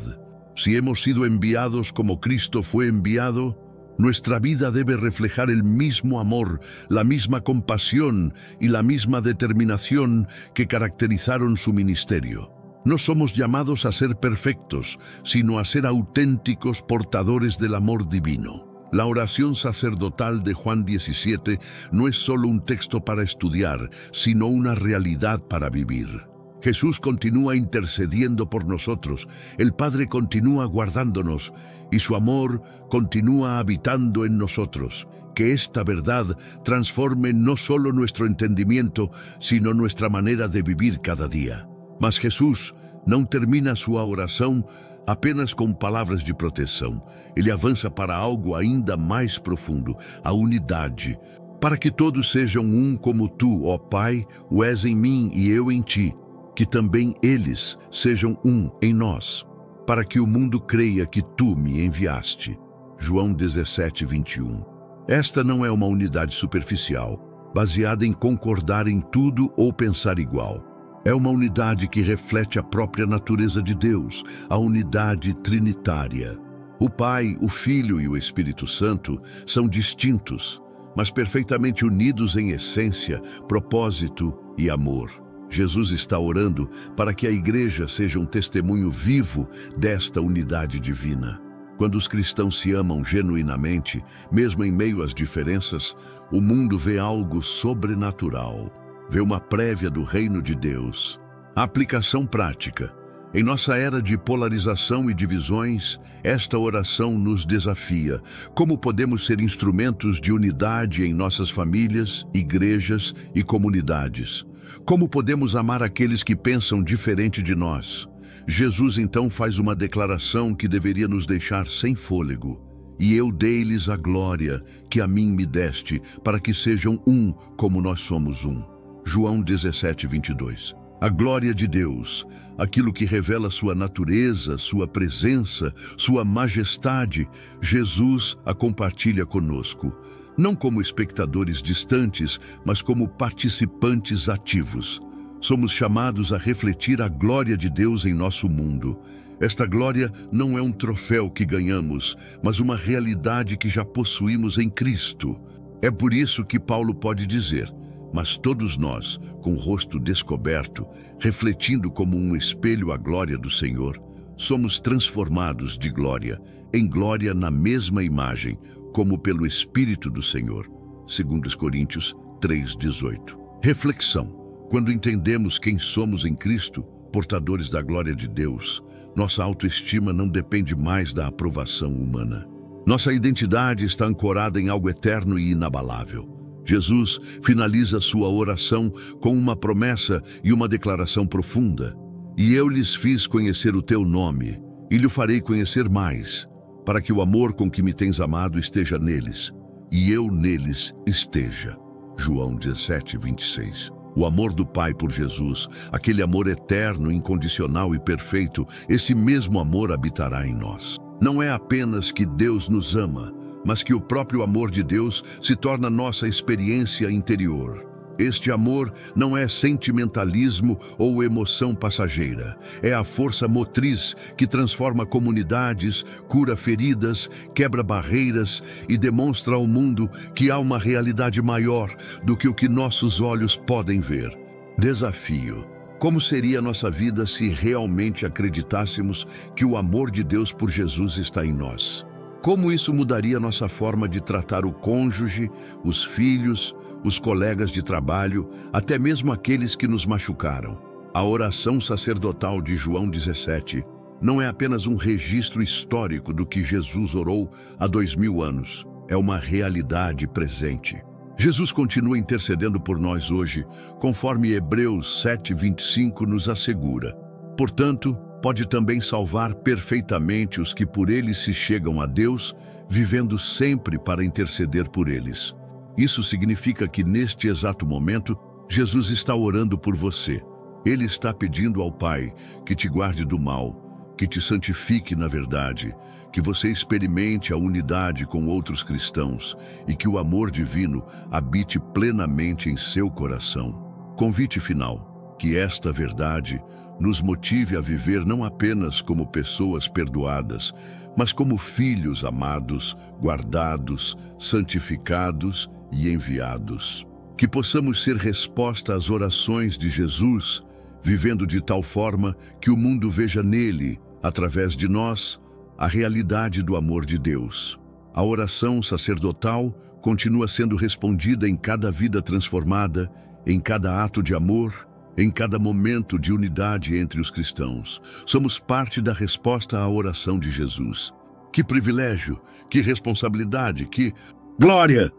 Si hemos sido enviados como Cristo fue enviado, nuestra vida debe reflejar el mismo amor, la misma compasión y la misma determinación que caracterizaron su ministerio. No somos llamados a ser perfectos, sino a ser auténticos portadores del amor divino. La oración sacerdotal de Juan 17 no es solo un texto para estudiar, sino una realidad para vivir. Jesús continúa intercediendo por nosotros, el Padre continúa guardándonos y su amor continúa habitando en nosotros. Que esta verdad transforme no solo nuestro entendimiento, sino nuestra manera de vivir cada dia. Mas Jesus não termina sua oração apenas com palavras de proteção. Ele avança para algo ainda mais profundo, a unidade. Para que todos sejam um como tu, ó Pai, o és em mim e eu em ti, que também eles sejam um em nós, para que o mundo creia que tu me enviaste. João 17, 21. Esta não é uma unidade superficial, baseada em concordar em tudo ou pensar igual. É uma unidade que reflete a própria natureza de Deus, a unidade trinitária. O Pai, o Filho e o Espírito Santo são distintos, mas perfeitamente unidos em essência, propósito e amor. Jesus está orando para que a igreja seja um testemunho vivo desta unidade divina. Quando os cristãos se amam genuinamente, mesmo em meio às diferenças, o mundo vê algo sobrenatural, vê uma prévia do reino de Deus. A aplicação prática. Em nossa era de polarização e divisões, esta oração nos desafia. Como podemos ser instrumentos de unidade em nossas famílias, igrejas e comunidades? Como podemos amar aqueles que pensam diferente de nós? Jesus então faz uma declaração que deveria nos deixar sem fôlego. E eu dei-lhes a glória que a mim me deste, para que sejam um como nós somos um. João 17, 22. A glória de Deus, aquilo que revela sua natureza, sua presença, sua majestade, Jesus a compartilha conosco. Não como espectadores distantes, mas como participantes ativos. Somos chamados a refletir a glória de Deus em nosso mundo. Esta glória não é um troféu que ganhamos, mas uma realidade que já possuímos em Cristo. É por isso que Paulo pode dizer: mas todos nós, com o rosto descoberto, refletindo como um espelho a glória do Senhor, somos transformados de glória em glória na mesma imagem, como pelo Espírito do Senhor. 2 Coríntios 3:18. Reflexão. Quando entendemos quem somos em Cristo, portadores da glória de Deus, nossa autoestima não depende mais da aprovação humana. Nossa identidade está ancorada em algo eterno e inabalável. Jesus finaliza sua oração com uma promessa e uma declaração profunda. E eu lhes fiz conhecer o teu nome, e lhe farei conhecer mais, para que o amor com que me tens amado esteja neles, e eu neles esteja. João 17:26. O amor do Pai por Jesus, aquele amor eterno, incondicional e perfeito, esse mesmo amor habitará em nós. Não é apenas que Deus nos ama, mas que o próprio amor de Deus se torna nossa experiência interior. Este amor não é sentimentalismo ou emoção passageira. É a força motriz que transforma comunidades, cura feridas, quebra barreiras e demonstra ao mundo que há uma realidade maior do que o que nossos olhos podem ver. Desafio. Como seria nossa vida se realmente acreditássemos que o amor de Deus por Jesus está em nós? Como isso mudaria nossa forma de tratar o cônjuge, os filhos, os colegas de trabalho, até mesmo aqueles que nos machucaram? A oração sacerdotal de João 17 não é apenas um registro histórico do que Jesus orou há 2000 anos. É uma realidade presente. Jesus continua intercedendo por nós hoje, conforme Hebreus 7:25 nos assegura. Portanto, pode também salvar perfeitamente os que por ele se chegam a Deus, vivendo sempre para interceder por eles. Isso significa que neste exato momento, Jesus está orando por você. Ele está pedindo ao Pai que te guarde do mal, que te santifique na verdade, que você experimente a unidade com outros cristãos e que o amor divino habite plenamente em seu coração. Convite final: que esta verdade nos motive a viver não apenas como pessoas perdoadas, mas como filhos amados, guardados, santificados e enviados. Que possamos ser resposta às orações de Jesus, vivendo de tal forma que o mundo veja nele, através de nós, a realidade do amor de Deus. A oração sacerdotal continua sendo respondida em cada vida transformada, em cada ato de amor, em cada momento de unidade entre os cristãos. Somos parte da resposta à oração de Jesus. Que privilégio, que responsabilidade, que glória!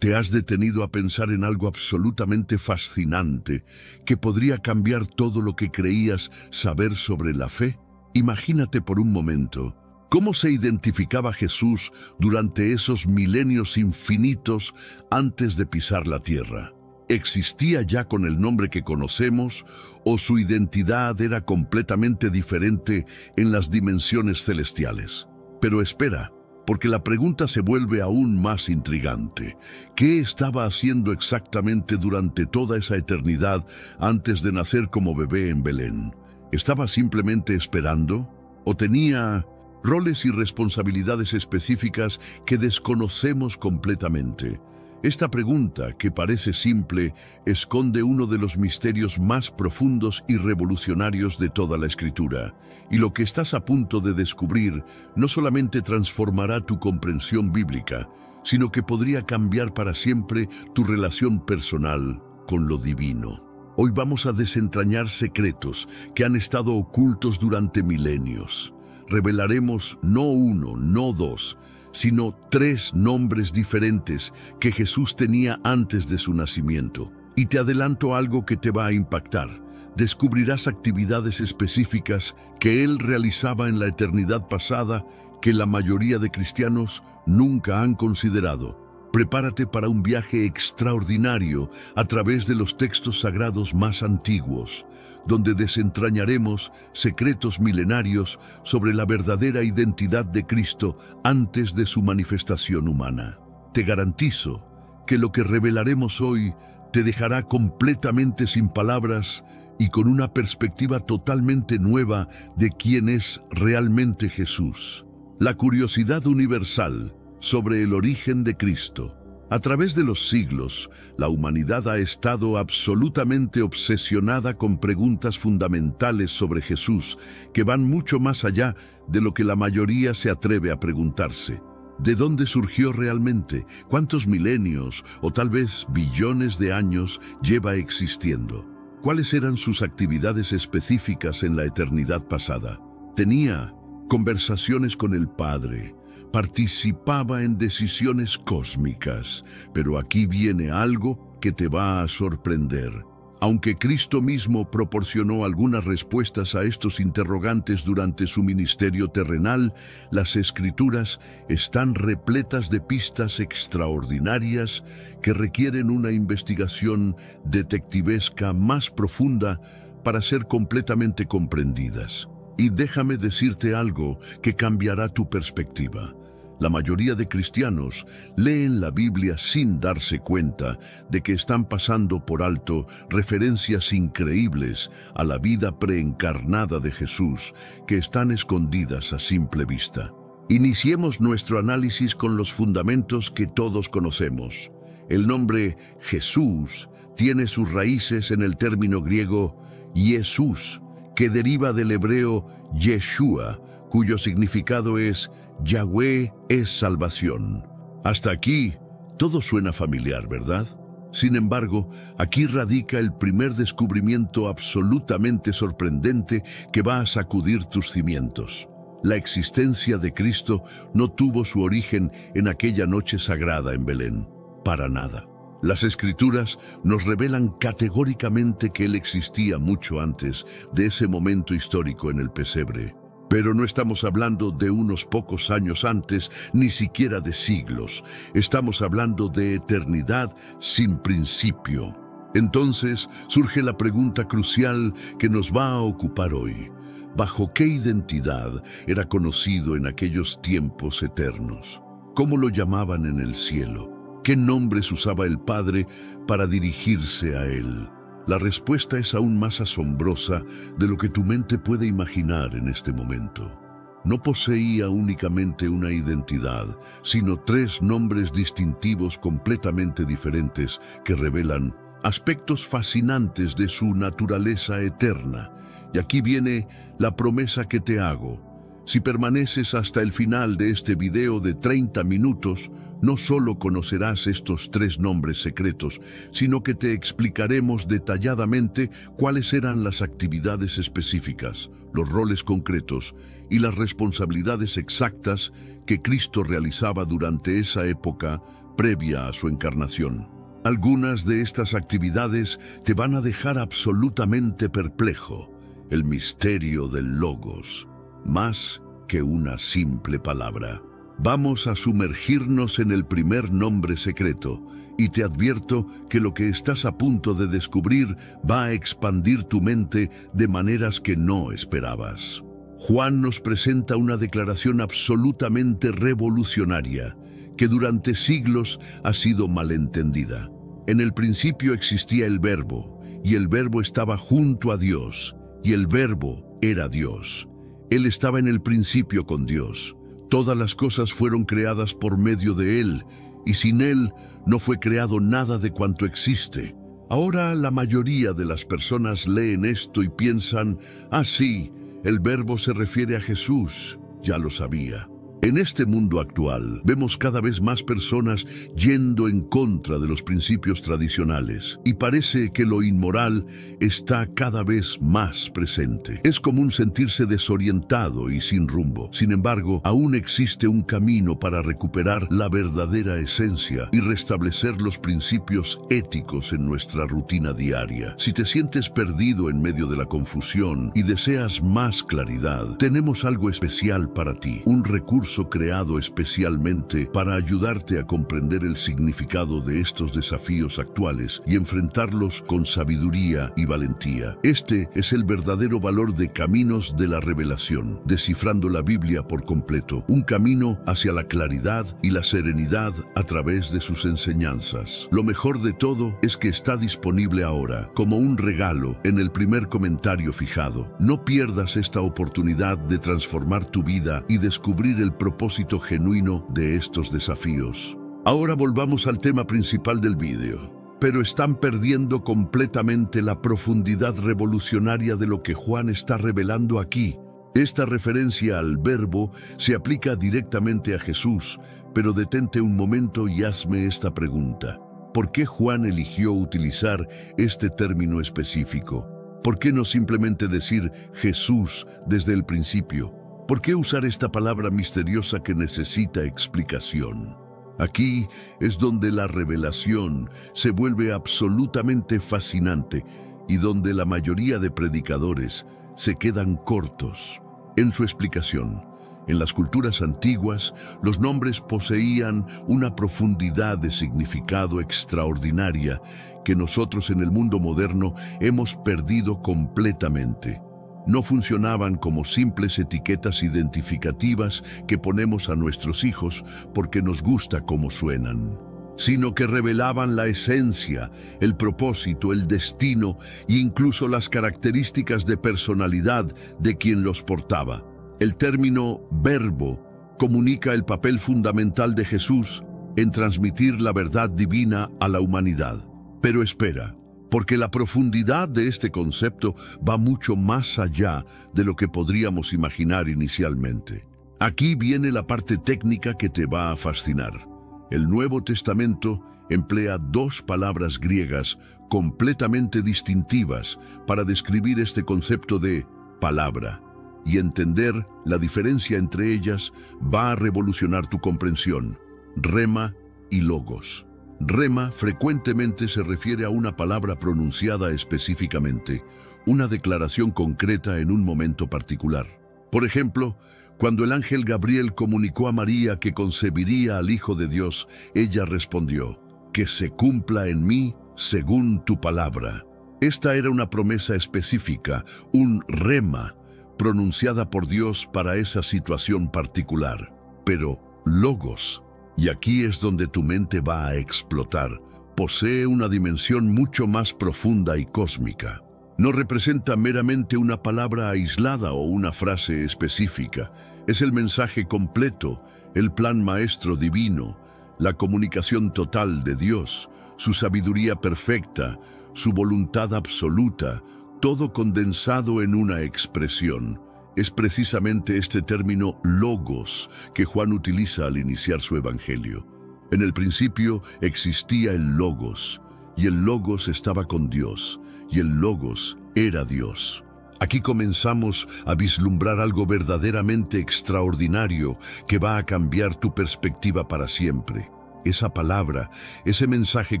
Te has detenido a pensar en algo absolutamente fascinante que podría cambiar todo lo que creías saber sobre la fe? Imagínate por un momento cómo se identificaba Jesús durante esos milenios infinitos antes de pisar la tierra. ¿Existía ya con el nombre que conocemos o su identidad era completamente diferente en las dimensiones celestiales? Pero espera, porque la pregunta se vuelve aún más intrigante. ¿Qué estaba haciendo exactamente durante toda esa eternidad antes de nacer como bebé en Belén? ¿Estaba simplemente esperando? ¿O tenía roles y responsabilidades específicas que desconocemos completamente? Esta pregunta, que parece simple, esconde uno de los misterios más profundos y revolucionarios de toda la Escritura. Y lo que estás a punto de descubrir no solamente transformará tu comprensión bíblica, sino que podría cambiar para siempre tu relación personal con lo divino. Hoy vamos a desentrañar secretos que han estado ocultos durante milenios. Revelaremos no uno, no dos, sino 3 nombres diferentes que Jesús tenía antes de su nacimiento. Y te adelanto algo que te va a impactar. Descubrirás actividades específicas que Él realizaba en la eternidad pasada que la mayoría de cristianos nunca han considerado. Prepárate para un viaje extraordinario a través de los textos sagrados más antiguos, donde desentrañaremos secretos milenarios sobre la verdadera identidad de Cristo antes de su manifestación humana. Te garantizo que lo que revelaremos hoy te dejará completamente sin palabras y con una perspectiva totalmente nueva de quién es realmente Jesús. La curiosidad universal sobre el origen de Cristo. A través de los siglos, la humanidad ha estado absolutamente obsesionada con preguntas fundamentales sobre Jesús que van mucho más allá de lo que la mayoría se atreve a preguntarse. ¿De dónde surgió realmente? ¿Cuántos milenios o tal vez billones de años lleva existiendo? ¿Cuáles eran sus actividades específicas en la eternidad pasada? Tenía conversaciones con el Padre, participaba en decisiones cósmicas, pero aquí viene algo que te va a sorprender. Aunque Cristo mismo proporcionó algunas respuestas a estos interrogantes durante su ministerio terrenal, las Escrituras están repletas de pistas extraordinarias que requieren una investigación detectivesca más profunda para ser completamente comprendidas. Y déjame decirte algo que cambiará tu perspectiva. La mayoría de cristianos leen la Biblia sin darse cuenta de que están pasando por alto referencias increíbles a la vida preencarnada de Jesús que están escondidas a simple vista. Iniciemos nuestro análisis con los fundamentos que todos conocemos. El nombre Jesús tiene sus raíces en el término griego Jesús, que deriva del hebreo Yeshua, cuyo significado es Yahweh es salvación. Hasta aquí, todo suena familiar, ¿verdad? Sin embargo, aquí radica el primer descubrimiento absolutamente sorprendente que va a sacudir tus cimientos. La existencia de Cristo no tuvo su origen en aquella noche sagrada en Belén, para nada. Las Escrituras nos revelan categóricamente que Él existía mucho antes de ese momento histórico en el pesebre. Pero no estamos hablando de unos pocos años antes, ni siquiera de siglos. Estamos hablando de eternidad sin principio. Entonces surge la pregunta crucial que nos va a ocupar hoy. ¿Bajo qué identidad era conocido en aquellos tiempos eternos? ¿Cómo lo llamaban en el cielo? ¿Qué nombres usaba el Padre para dirigirse a Él? La respuesta es aún más asombrosa de lo que tu mente puede imaginar en este momento. No poseía únicamente una identidad, sino 3 nombres distintivos completamente diferentes que revelan aspectos fascinantes de su naturaleza eterna. Y aquí viene la promesa que te hago. Si permaneces hasta el final de este video de 30 minutos, no solo conocerás estos 3 nombres secretos, sino que te explicaremos detalladamente cuáles eran las actividades específicas, los roles concretos y las responsabilidades exactas que Cristo realizaba durante esa época previa a su encarnación. Algunas de estas actividades te van a dejar absolutamente perplejo. El misterio del Logos, más que una simple palabra. Vamos a sumergirnos en el primer nombre secreto, y te advierto que lo que estás a punto de descubrir va a expandir tu mente de maneras que no esperabas. Juan nos presenta una declaración absolutamente revolucionaria, que durante siglos ha sido malentendida. En el principio existía el Verbo, y el Verbo estaba junto a Dios, y el Verbo era Dios. Él estaba en el principio con Dios. Todas las cosas fueron creadas por medio de Él, y sin Él no fue creado nada de cuanto existe. Ahora la mayoría de las personas leen esto y piensan, sí, el Verbo se refiere a Jesús. Ya lo sabía. En este mundo actual, vemos cada vez más personas yendo en contra de los principios tradicionales, y parece que lo inmoral está cada vez más presente. Es común sentirse desorientado y sin rumbo. Sin embargo, aún existe un camino para recuperar la verdadera esencia y restablecer los principios éticos en nuestra rutina diaria. Si te sientes perdido en medio de la confusión y deseas más claridad, tenemos algo especial para ti, un recurso curso creado especialmente para ayudarte a comprender el significado de estos desafíos actuales y enfrentarlos con sabiduría y valentía. Este es el verdadero valor de Caminos de la Revelación, descifrando la Biblia por completo, un camino hacia la claridad y la serenidad a través de sus enseñanzas. Lo mejor de todo es que está disponible ahora, como un regalo, en el primer comentario fijado. No pierdas esta oportunidad de transformar tu vida y descubrir el propósito genuino de estos desafíos. Ahora volvamos al tema principal del vídeo. Pero están perdiendo completamente la profundidad revolucionaria de lo que Juan está revelando aquí. Esta referencia al verbo se aplica directamente a Jesús, pero detente un momento y hazme esta pregunta. ¿Por qué Juan eligió utilizar este término específico? ¿Por qué no simplemente decir Jesús desde el principio? ¿Por qué usar esta palabra misteriosa que necesita explicación? Aquí es donde la revelación se vuelve absolutamente fascinante y donde la mayoría de predicadores se quedan cortos en su explicación. En las culturas antiguas, los nombres poseían una profundidad de significado extraordinaria que nosotros en el mundo moderno hemos perdido completamente. No funcionaban como simples etiquetas identificativas que ponemos a nuestros hijos porque nos gusta cómo suenan, sino que revelaban la esencia, el propósito, el destino e incluso las características de personalidad de quien los portaba. El término verbo comunica el papel fundamental de Jesús en transmitir la verdad divina a la humanidad. Pero espera, porque la profundidad de este concepto va mucho más allá de lo que podríamos imaginar inicialmente. Aquí viene la parte técnica que te va a fascinar. El Nuevo Testamento emplea dos palabras griegas completamente distintivas para describir este concepto de palabra, y entender la diferencia entre ellas va a revolucionar tu comprensión. Rema y logos. Rema frecuentemente se refiere a una palabra pronunciada específicamente, una declaración concreta en un momento particular. Por ejemplo, cuando el ángel Gabriel comunicó a María que concebiría al Hijo de Dios, ella respondió: «Que se cumpla en mí según tu palabra». Esta era una promesa específica, un rema, pronunciada por Dios para esa situación particular. Pero logos, y aquí es donde tu mente va a explotar, posee una dimensión mucho más profunda y cósmica. No representa meramente una palabra aislada o una frase específica. Es el mensaje completo, el plan maestro divino, la comunicación total de Dios, su sabiduría perfecta, su voluntad absoluta, todo condensado en una expresión. Es precisamente este término logos que Juan utiliza al iniciar su evangelio. En el principio existía el logos, y el logos estaba con Dios, y el logos era Dios. Aquí comenzamos a vislumbrar algo verdaderamente extraordinario que va a cambiar tu perspectiva para siempre. Esa palabra, ese mensaje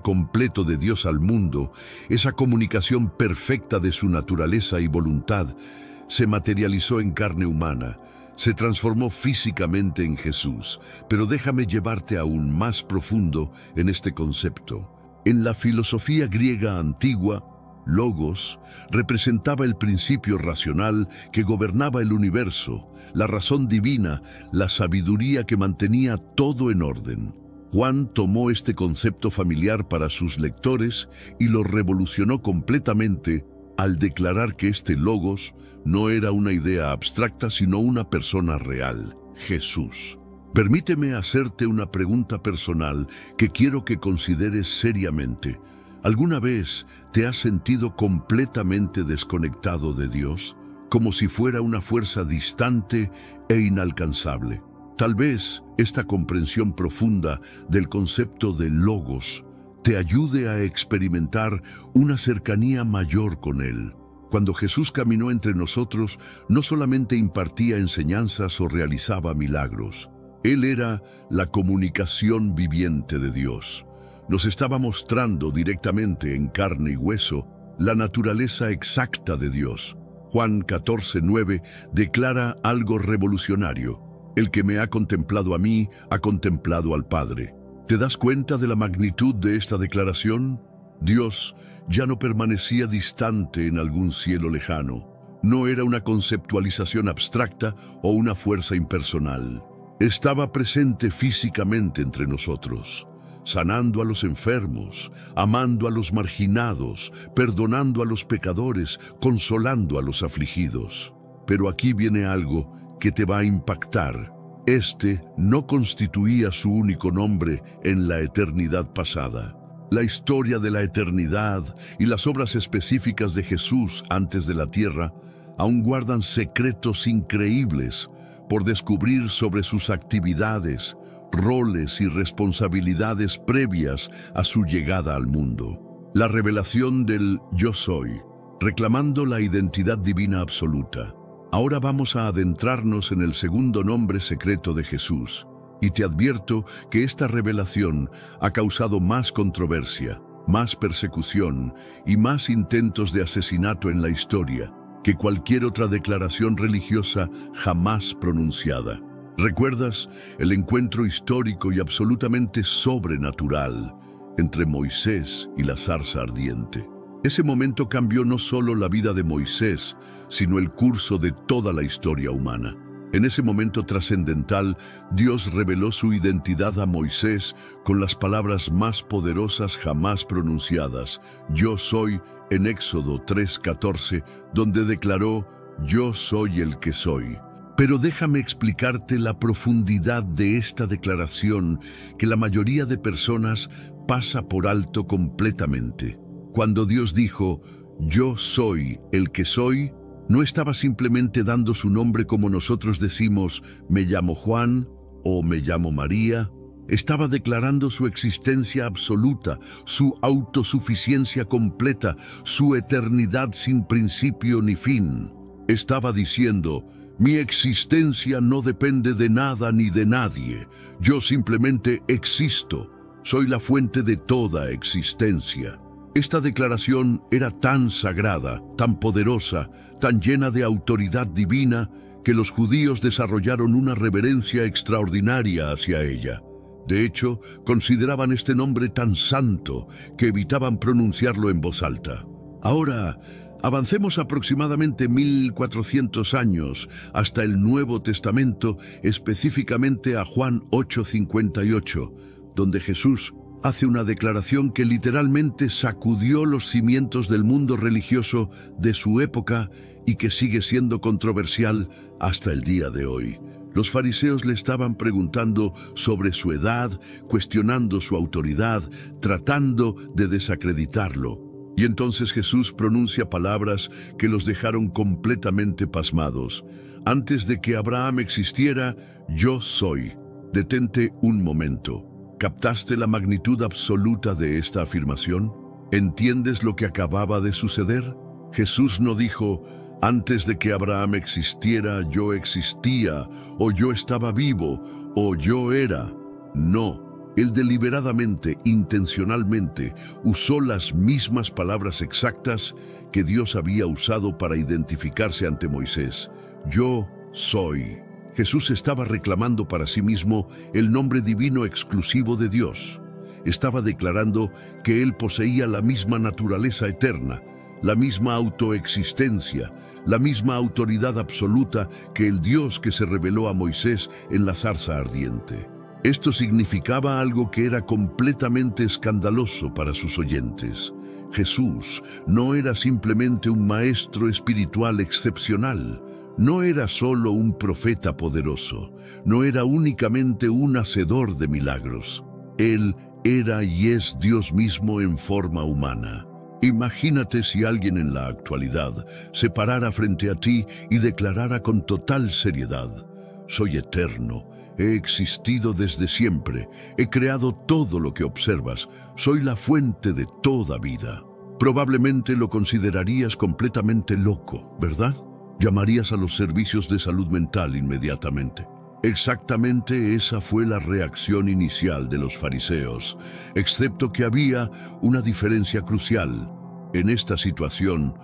completo de Dios al mundo, esa comunicación perfecta de su naturaleza y voluntad, se materializó en carne humana, se transformó físicamente en Jesús. Pero déjame llevarte aún más profundo en este concepto. En la filosofía griega antigua, logos representaba el principio racional que gobernaba el universo, la razón divina, la sabiduría que mantenía todo en orden. Juan tomó este concepto familiar para sus lectores y lo revolucionó completamente al declarar que este logos no era una idea abstracta, sino una persona real, Jesús. Permíteme hacerte una pregunta personal que quiero que consideres seriamente. ¿Alguna vez te has sentido completamente desconectado de Dios, como si fuera una fuerza distante e inalcanzable? Tal vez esta comprensión profunda del concepto de logos te ayude a experimentar una cercanía mayor con Él. Cuando Jesús caminó entre nosotros, no solamente impartía enseñanzas o realizaba milagros. Él era la comunicación viviente de Dios. Nos estaba mostrando directamente en carne y hueso la naturaleza exacta de Dios. Juan 14:9 declara algo revolucionario. El que me ha contemplado a mí, ha contemplado al Padre. ¿Te das cuenta de la magnitud de esta declaración? Dios ya no permanecía distante en algún cielo lejano. No era una conceptualización abstracta o una fuerza impersonal. Estaba presente físicamente entre nosotros, sanando a los enfermos, amando a los marginados, perdonando a los pecadores, consolando a los afligidos. Pero aquí viene algo que te va a impactar. Este no constituía su único nombre en la eternidad pasada. La historia de la eternidad y las obras específicas de Jesús antes de la tierra aún guardan secretos increíbles por descubrir sobre sus actividades, roles y responsabilidades previas a su llegada al mundo. La revelación del Yo Soy, reclamando la identidad divina absoluta. Ahora vamos a adentrarnos en el segundo nombre secreto de Jesús, y te advierto que esta revelación ha causado más controversia, más persecución y más intentos de asesinato en la historia que cualquier otra declaración religiosa jamás pronunciada. ¿Recuerdas el encuentro histórico y absolutamente sobrenatural entre Moisés y la zarza ardiente? Ese momento cambió no solo la vida de Moisés, sino el curso de toda la historia humana. En ese momento trascendental, Dios reveló su identidad a Moisés con las palabras más poderosas jamás pronunciadas, Yo soy, en Éxodo 3:14, donde declaró, Yo soy el que soy. Pero déjame explicarte la profundidad de esta declaración que la mayoría de personas pasa por alto completamente. Cuando Dios dijo, Yo soy el que soy, no estaba simplemente dando su nombre como nosotros decimos, me llamo Juan o me llamo María. Estaba declarando su existencia absoluta, su autosuficiencia completa, su eternidad sin principio ni fin. Estaba diciendo, mi existencia no depende de nada ni de nadie. Yo simplemente existo. Soy la fuente de toda existencia. Esta declaración era tan sagrada, tan poderosa, tan llena de autoridad divina, que los judíos desarrollaron una reverencia extraordinaria hacia ella. De hecho, consideraban este nombre tan santo que evitaban pronunciarlo en voz alta. Ahora, avancemos aproximadamente 1400 años hasta el Nuevo Testamento, específicamente a Juan 8:58, donde Jesús hace una declaración que literalmente sacudió los cimientos del mundo religioso de su época y que sigue siendo controversial hasta el día de hoy. Los fariseos le estaban preguntando sobre su edad, cuestionando su autoridad, tratando de desacreditarlo. Y entonces Jesús pronuncia palabras que los dejaron completamente pasmados. Antes de que Abraham existiera, yo soy. Detente un momento. ¿Captaste la magnitud absoluta de esta afirmación? ¿Entiendes lo que acababa de suceder? Jesús no dijo, antes de que Abraham existiera, yo existía, o yo estaba vivo, o yo era. No, él deliberadamente, intencionalmente, usó las mismas palabras exactas que Dios había usado para identificarse ante Moisés. Yo soy. Jesús estaba reclamando para sí mismo el nombre divino exclusivo de Dios. Estaba declarando que él poseía la misma naturaleza eterna, la misma autoexistencia, la misma autoridad absoluta que el Dios que se reveló a Moisés en la zarza ardiente. Esto significaba algo que era completamente escandaloso para sus oyentes. Jesús no era simplemente un maestro espiritual excepcional. No era solo un profeta poderoso, no era únicamente un hacedor de milagros. Él era y es Dios mismo en forma humana. Imagínate si alguien en la actualidad se parara frente a ti y declarara con total seriedad, soy eterno, he existido desde siempre, he creado todo lo que observas, soy la fuente de toda vida. Probablemente lo considerarías completamente loco, ¿verdad? Llamarías a los servicios de salud mental inmediatamente. Exactamente esa fue la reacción inicial de los fariseos, excepto que había una diferencia crucial. En esta situación,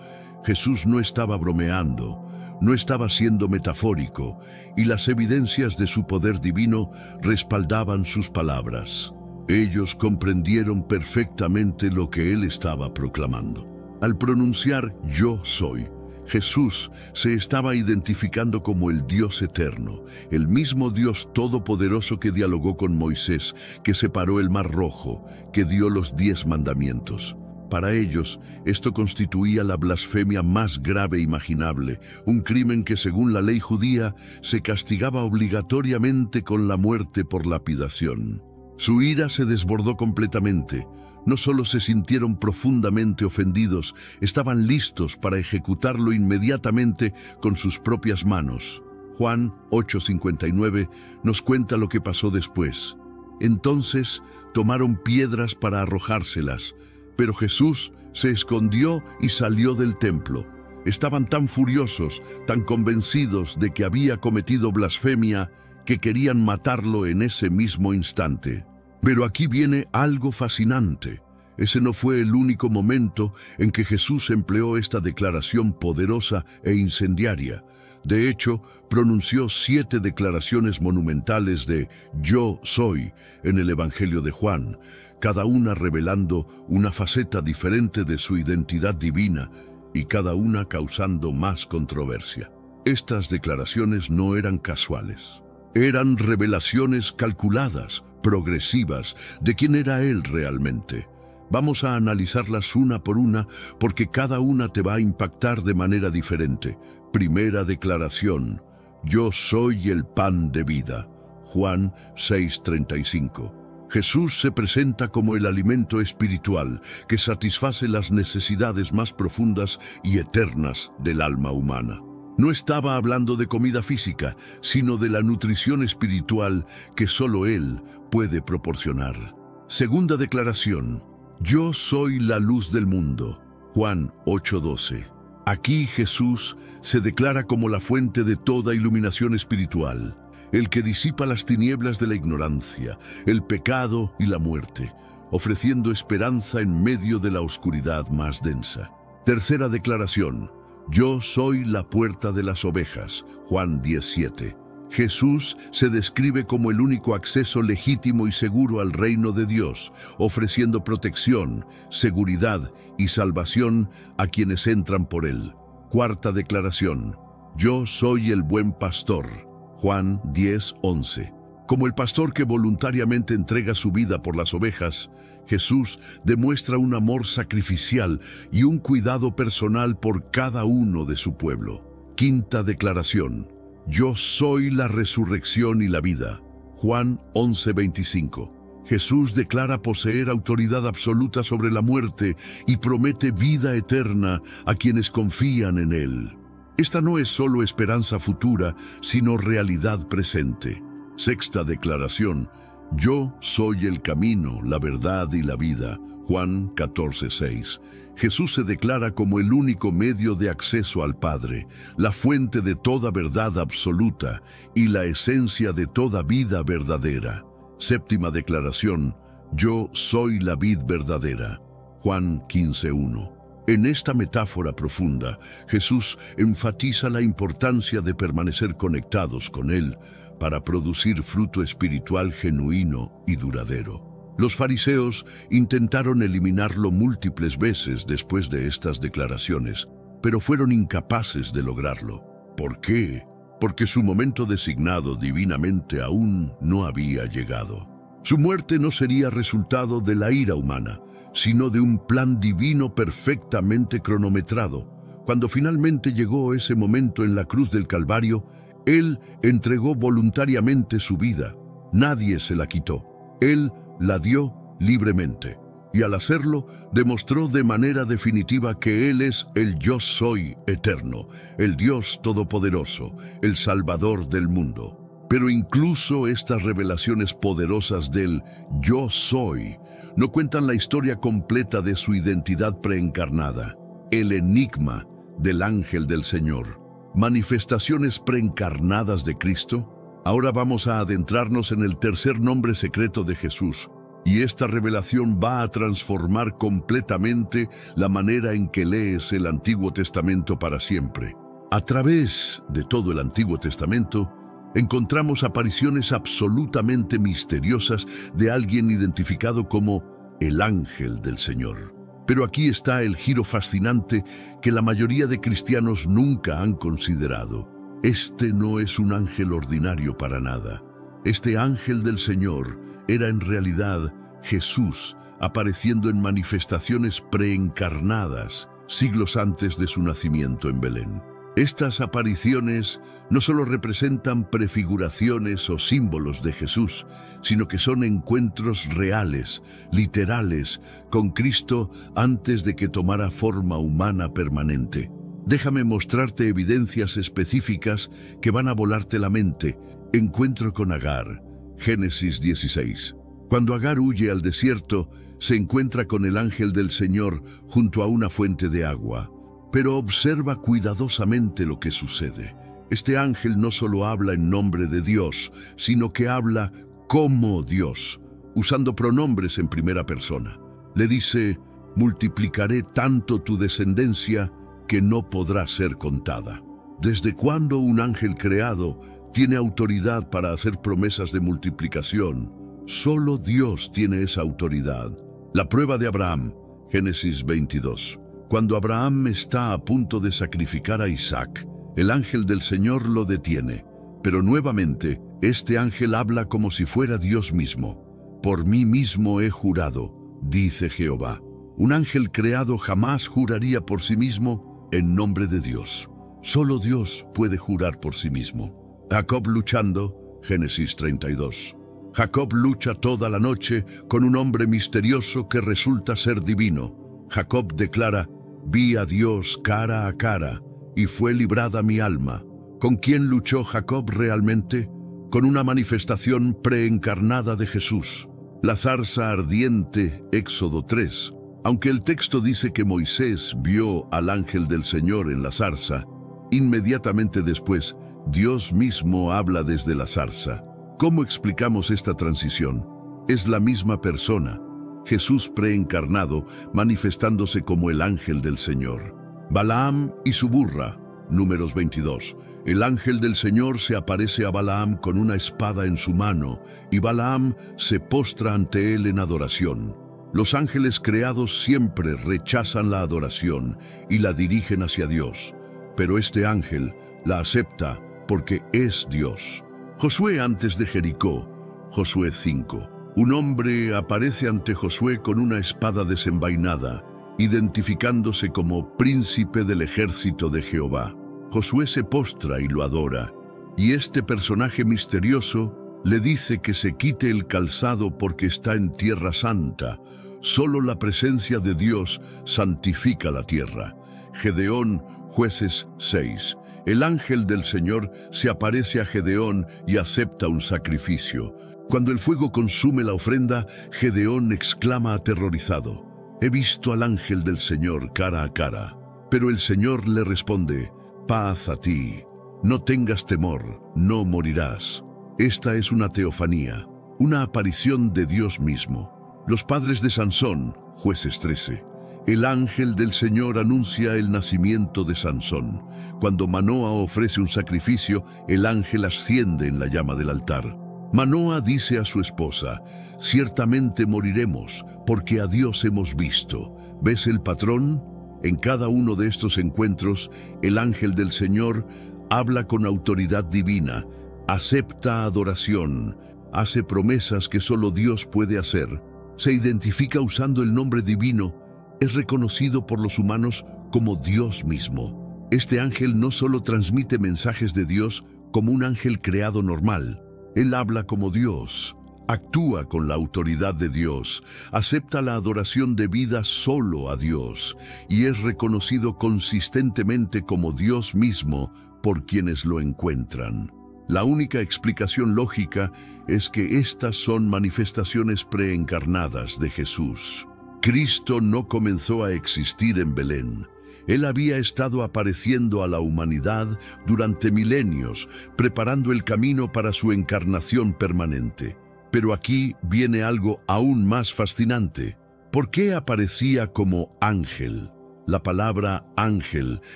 Jesús no estaba bromeando, No estaba siendo metafórico, y las evidencias de su poder divino respaldaban sus palabras. Ellos comprendieron perfectamente lo que él estaba proclamando. Al pronunciar "Yo soy", Jesús se estaba identificando como el Dios eterno, el mismo Dios todopoderoso que dialogó con Moisés, que separó el Mar Rojo, que dio los 10 mandamientos. Para ellos, esto constituía la blasfemia más grave imaginable, un crimen que, según la ley judía, se castigaba obligatoriamente con la muerte por lapidación. Su ira se desbordó completamente. No solo se sintieron profundamente ofendidos, estaban listos para ejecutarlo inmediatamente con sus propias manos. Juan 8:59 nos cuenta lo que pasó después. Entonces tomaron piedras para arrojárselas, pero Jesús se escondió y salió del templo. Estaban tan furiosos, tan convencidos de que había cometido blasfemia, que querían matarlo en ese mismo instante. Pero aquí viene algo fascinante. Ese no fue el único momento en que Jesús empleó esta declaración poderosa e incendiaria. De hecho, pronunció 7 declaraciones monumentales de "Yo soy" en el Evangelio de Juan, cada una revelando una faceta diferente de su identidad divina y cada una causando más controversia. Estas declaraciones no eran casuales. Eran revelaciones calculadas, progresivas, de quién era él realmente. Vamos a analizarlas una por una porque cada una te va a impactar de manera diferente. Primera declaración: yo soy el pan de vida. Juan 6:35. Jesús se presenta como el alimento espiritual que satisface las necesidades más profundas y eternas del alma humana. No estaba hablando de comida física, sino de la nutrición espiritual que solo Él puede proporcionar. Segunda declaración: yo soy la luz del mundo. Juan 8:12. Aquí Jesús se declara como la fuente de toda iluminación espiritual, el que disipa las tinieblas de la ignorancia, el pecado y la muerte, ofreciendo esperanza en medio de la oscuridad más densa. Tercera declaración: yo soy la puerta de las ovejas. Juan 10:7. Jesús se describe como el único acceso legítimo y seguro al reino de Dios, ofreciendo protección, seguridad y salvación a quienes entran por él. Cuarta declaración: yo soy el buen pastor. Juan 10:11. Como el pastor que voluntariamente entrega su vida por las ovejas, Jesús demuestra un amor sacrificial y un cuidado personal por cada uno de su pueblo. Quinta declaración: yo soy la resurrección y la vida. Juan 11:25. Jesús declara poseer autoridad absoluta sobre la muerte y promete vida eterna a quienes confían en Él. Esta no es solo esperanza futura, sino realidad presente. Sexta declaración: yo soy el camino, la verdad y la vida. Juan 14:6. Jesús se declara como el único medio de acceso al Padre, la fuente de toda verdad absoluta y la esencia de toda vida verdadera. Séptima declaración: yo soy la vid verdadera. Juan 15:1. En esta metáfora profunda, Jesús enfatiza la importancia de permanecer conectados con Él para producir fruto espiritual genuino y duradero. Los fariseos intentaron eliminarlo múltiples veces después de estas declaraciones, pero fueron incapaces de lograrlo. ¿Por qué? Porque su momento designado divinamente aún no había llegado. Su muerte no sería resultado de la ira humana, sino de un plan divino perfectamente cronometrado. Cuando finalmente llegó ese momento en la cruz del Calvario, Él entregó voluntariamente su vida. Nadie se la quitó. Él la dio libremente. Y al hacerlo, demostró de manera definitiva que Él es el Yo Soy eterno, el Dios todopoderoso, el Salvador del mundo. Pero incluso estas revelaciones poderosas del Yo Soy no cuentan la historia completa de su identidad preencarnada, el enigma del ángel del Señor. Manifestaciones preencarnadas de Cristo. Ahora vamos a adentrarnos en el tercer nombre secreto de Jesús, y esta revelación va a transformar completamente la manera en que lees el Antiguo Testamento para siempre. A través de todo el Antiguo Testamento, encontramos apariciones absolutamente misteriosas de alguien identificado como el ángel del Señor. Pero aquí está el giro fascinante que la mayoría de cristianos nunca han considerado. Este no es un ángel ordinario para nada. Este ángel del Señor era en realidad Jesús, apareciendo en manifestaciones preencarnadas, siglos antes de su nacimiento en Belén. Estas apariciones no solo representan prefiguraciones o símbolos de Jesús, sino que son encuentros reales, literales, con Cristo antes de que tomara forma humana permanente. Déjame mostrarte evidencias específicas que van a volarte la mente. Encuentro con Agar, Génesis 16. Cuando Agar huye al desierto, se encuentra con el ángel del Señor junto a una fuente de agua. Pero observa cuidadosamente lo que sucede. Este ángel no solo habla en nombre de Dios, sino que habla como Dios, usando pronombres en primera persona. Le dice: multiplicaré tanto tu descendencia que no podrá ser contada. ¿Desde cuándo un ángel creado tiene autoridad para hacer promesas de multiplicación? Solo Dios tiene esa autoridad. La prueba de Abraham, Génesis 22. Cuando Abraham está a punto de sacrificar a Isaac, el ángel del Señor lo detiene. Pero nuevamente, este ángel habla como si fuera Dios mismo. Por mí mismo he jurado, dice Jehová. Un ángel creado jamás juraría por sí mismo en nombre de Dios. Solo Dios puede jurar por sí mismo. Jacob luchando, Génesis 32. Jacob lucha toda la noche con un hombre misterioso que resulta ser divino. Jacob declara: vi a Dios cara a cara, y fue librada mi alma. ¿Con quién luchó Jacob realmente? Con una manifestación preencarnada de Jesús. La zarza ardiente, Éxodo 3. Aunque el texto dice que Moisés vio al ángel del Señor en la zarza, inmediatamente después, Dios mismo habla desde la zarza. ¿Cómo explicamos esta transición? Es la misma persona, Jesús preencarnado, manifestándose como el ángel del Señor. Balaam y su burra, Números 22. El ángel del Señor se aparece a Balaam con una espada en su mano, y Balaam se postra ante él en adoración. Los ángeles creados siempre rechazan la adoración y la dirigen hacia Dios, pero este ángel la acepta porque es Dios. Josué antes de Jericó, Josué 5. Un hombre aparece ante Josué con una espada desenvainada, identificándose como príncipe del ejército de Jehová. Josué se postra y lo adora, y este personaje misterioso le dice que se quite el calzado porque está en tierra santa. Solo la presencia de Dios santifica la tierra. Gedeón, Jueces 6. El ángel del Señor se aparece a Gedeón y acepta un sacrificio. Cuando el fuego consume la ofrenda, Gedeón exclama aterrorizado: he visto al ángel del Señor cara a cara. Pero el Señor le responde: paz a ti, no tengas temor, no morirás. Esta es una teofanía, una aparición de Dios mismo. Los padres de Sansón, Jueces 13. El ángel del Señor anuncia el nacimiento de Sansón. Cuando Manoa ofrece un sacrificio, el ángel asciende en la llama del altar. Manoa dice a su esposa: ciertamente moriremos, porque a Dios hemos visto. ¿Ves el patrón? En cada uno de estos encuentros, el ángel del Señor habla con autoridad divina, acepta adoración, hace promesas que solo Dios puede hacer, se identifica usando el nombre divino, es reconocido por los humanos como Dios mismo. Este ángel no solo transmite mensajes de Dios como un ángel creado normal. Él habla como Dios, actúa con la autoridad de Dios, acepta la adoración debida solo a Dios y es reconocido consistentemente como Dios mismo por quienes lo encuentran. La única explicación lógica es que estas son manifestaciones preencarnadas de Jesús. Cristo no comenzó a existir en Belén. Él había estado apareciendo a la humanidad durante milenios, preparando el camino para su encarnación permanente. Pero aquí viene algo aún más fascinante. ¿Por qué aparecía como ángel? La palabra ángel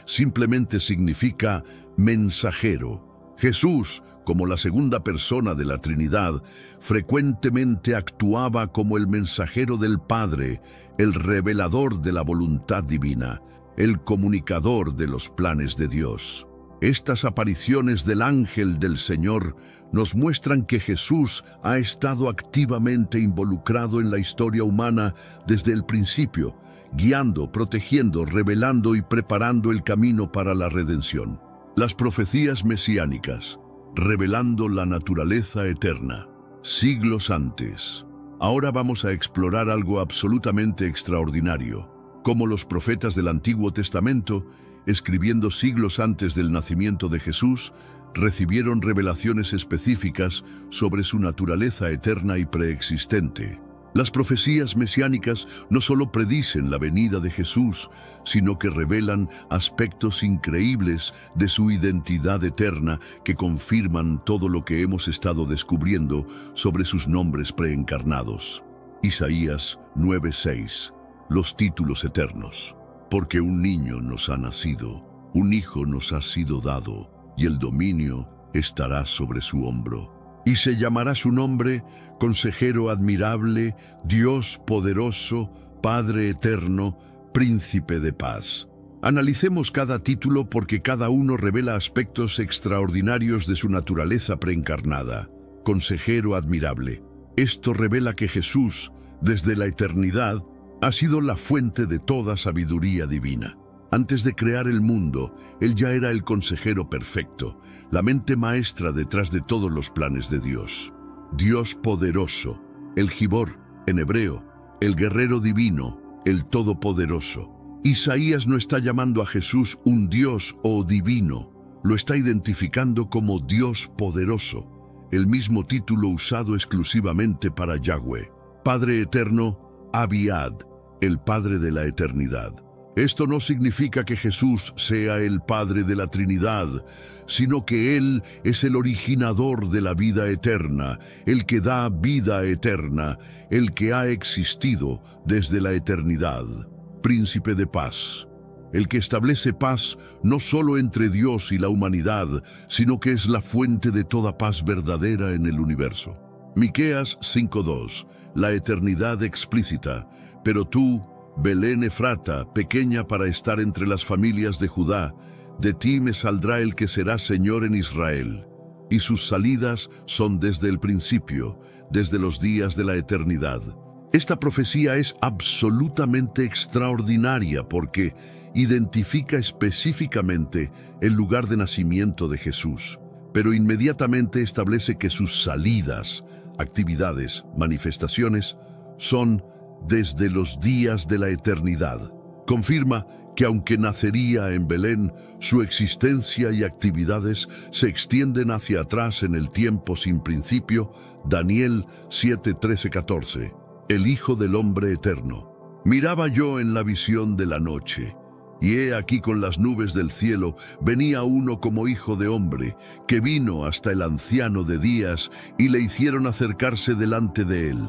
simplemente significa mensajero. Jesús, como la segunda persona de la Trinidad, frecuentemente actuaba como el mensajero del Padre, el revelador de la voluntad divina, el comunicador de los planes de Dios. Estas apariciones del ángel del Señor nos muestran que Jesús ha estado activamente involucrado en la historia humana desde el principio, guiando, protegiendo, revelando y preparando el camino para la redención. Las profecías mesiánicas, revelando la naturaleza eterna, siglos antes. Ahora vamos a explorar algo absolutamente extraordinario, cómo los profetas del Antiguo Testamento, escribiendo siglos antes del nacimiento de Jesús, recibieron revelaciones específicas sobre su naturaleza eterna y preexistente. Las profecías mesiánicas no solo predicen la venida de Jesús, sino que revelan aspectos increíbles de su identidad eterna que confirman todo lo que hemos estado descubriendo sobre sus nombres preencarnados. Isaías 9:6. Los títulos eternos. Porque un niño nos ha nacido, un hijo nos ha sido dado, y el dominio estará sobre su hombro. Y se llamará su nombre Consejero Admirable, Dios Poderoso, Padre Eterno, Príncipe de Paz. Analicemos cada título porque cada uno revela aspectos extraordinarios de su naturaleza preencarnada. Consejero Admirable. Esto revela que Jesús, desde la eternidad, ha sido la fuente de toda sabiduría divina. Antes de crear el mundo, Él ya era el consejero perfecto, la mente maestra detrás de todos los planes de Dios. Dios poderoso, el Gibor, en hebreo, el guerrero divino, el todopoderoso. Isaías no está llamando a Jesús un Dios o divino, lo está identificando como Dios poderoso, el mismo título usado exclusivamente para Yahweh. Padre eterno, Abiad, el Padre de la eternidad. Esto no significa que Jesús sea el Padre de la Trinidad, sino que Él es el originador de la vida eterna, el que da vida eterna, el que ha existido desde la eternidad. Príncipe de paz, el que establece paz no solo entre Dios y la humanidad, sino que es la fuente de toda paz verdadera en el universo. Miqueas 5:2, la eternidad explícita, pero tú, Belén Efrata, pequeña para estar entre las familias de Judá, de ti me saldrá el que será Señor en Israel, y sus salidas son desde el principio, desde los días de la eternidad. Esta profecía es absolutamente extraordinaria porque identifica específicamente el lugar de nacimiento de Jesús, pero inmediatamente establece que sus salidas, actividades, manifestaciones, son desde los días de la eternidad. Confirma que aunque nacería en Belén, su existencia y actividades se extienden hacia atrás en el tiempo sin principio. Daniel 7:13-14. El Hijo del Hombre Eterno. Miraba yo en la visión de la noche, y he aquí con las nubes del cielo venía uno como hijo de hombre, que vino hasta el anciano de días, y le hicieron acercarse delante de él.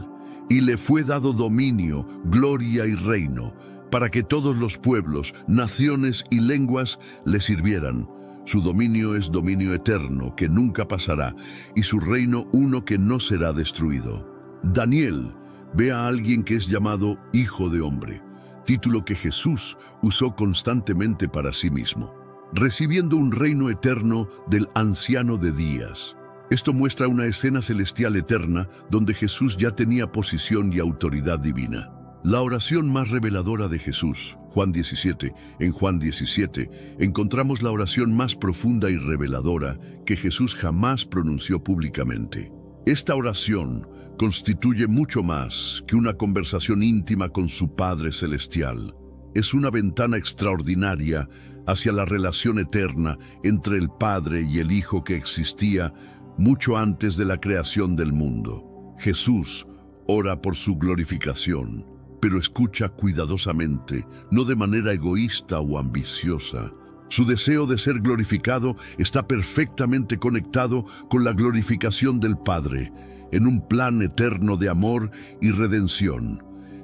Y le fue dado dominio, gloria y reino, para que todos los pueblos, naciones y lenguas le sirvieran. Su dominio es dominio eterno, que nunca pasará, y su reino uno que no será destruido. Daniel ve a alguien que es llamado Hijo de Hombre, título que Jesús usó constantemente para sí mismo, recibiendo un reino eterno del anciano de días. Esto muestra una escena celestial eterna donde Jesús ya tenía posición y autoridad divina. La oración más reveladora de Jesús, Juan 17. En Juan 17 encontramos la oración más profunda y reveladora que Jesús jamás pronunció públicamente. Esta oración constituye mucho más que una conversación íntima con su Padre Celestial. Es una ventana extraordinaria hacia la relación eterna entre el Padre y el Hijo que existía mucho antes de la creación del mundo. Jesús ora por su glorificación, pero escucha cuidadosamente, no de manera egoísta o ambiciosa. Su deseo de ser glorificado está perfectamente conectado con la glorificación del Padre, en un plan eterno de amor y redención.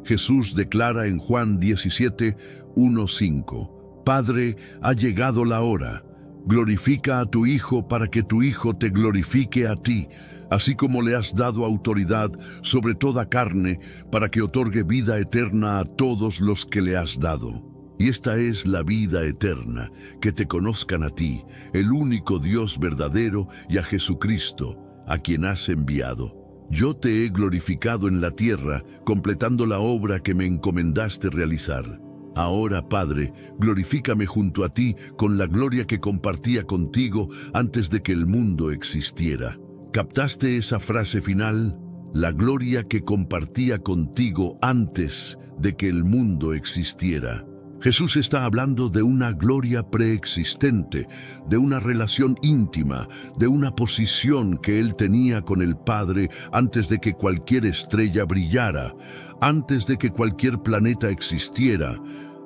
Jesús declara en Juan 17, 1-5, Padre, ha llegado la hora. Glorifica a tu Hijo para que tu Hijo te glorifique a ti, así como le has dado autoridad sobre toda carne para que otorgue vida eterna a todos los que le has dado. Y esta es la vida eterna, que te conozcan a ti, el único Dios verdadero, y a Jesucristo, a quien has enviado. Yo te he glorificado en la tierra, completando la obra que me encomendaste realizar. Ahora, Padre, glorifícame junto a ti con la gloria que compartía contigo antes de que el mundo existiera. ¿Captaste esa frase final? La gloria que compartía contigo antes de que el mundo existiera. Jesús está hablando de una gloria preexistente, de una relación íntima, de una posición que Él tenía con el Padre antes de que cualquier estrella brillara, antes de que cualquier planeta existiera,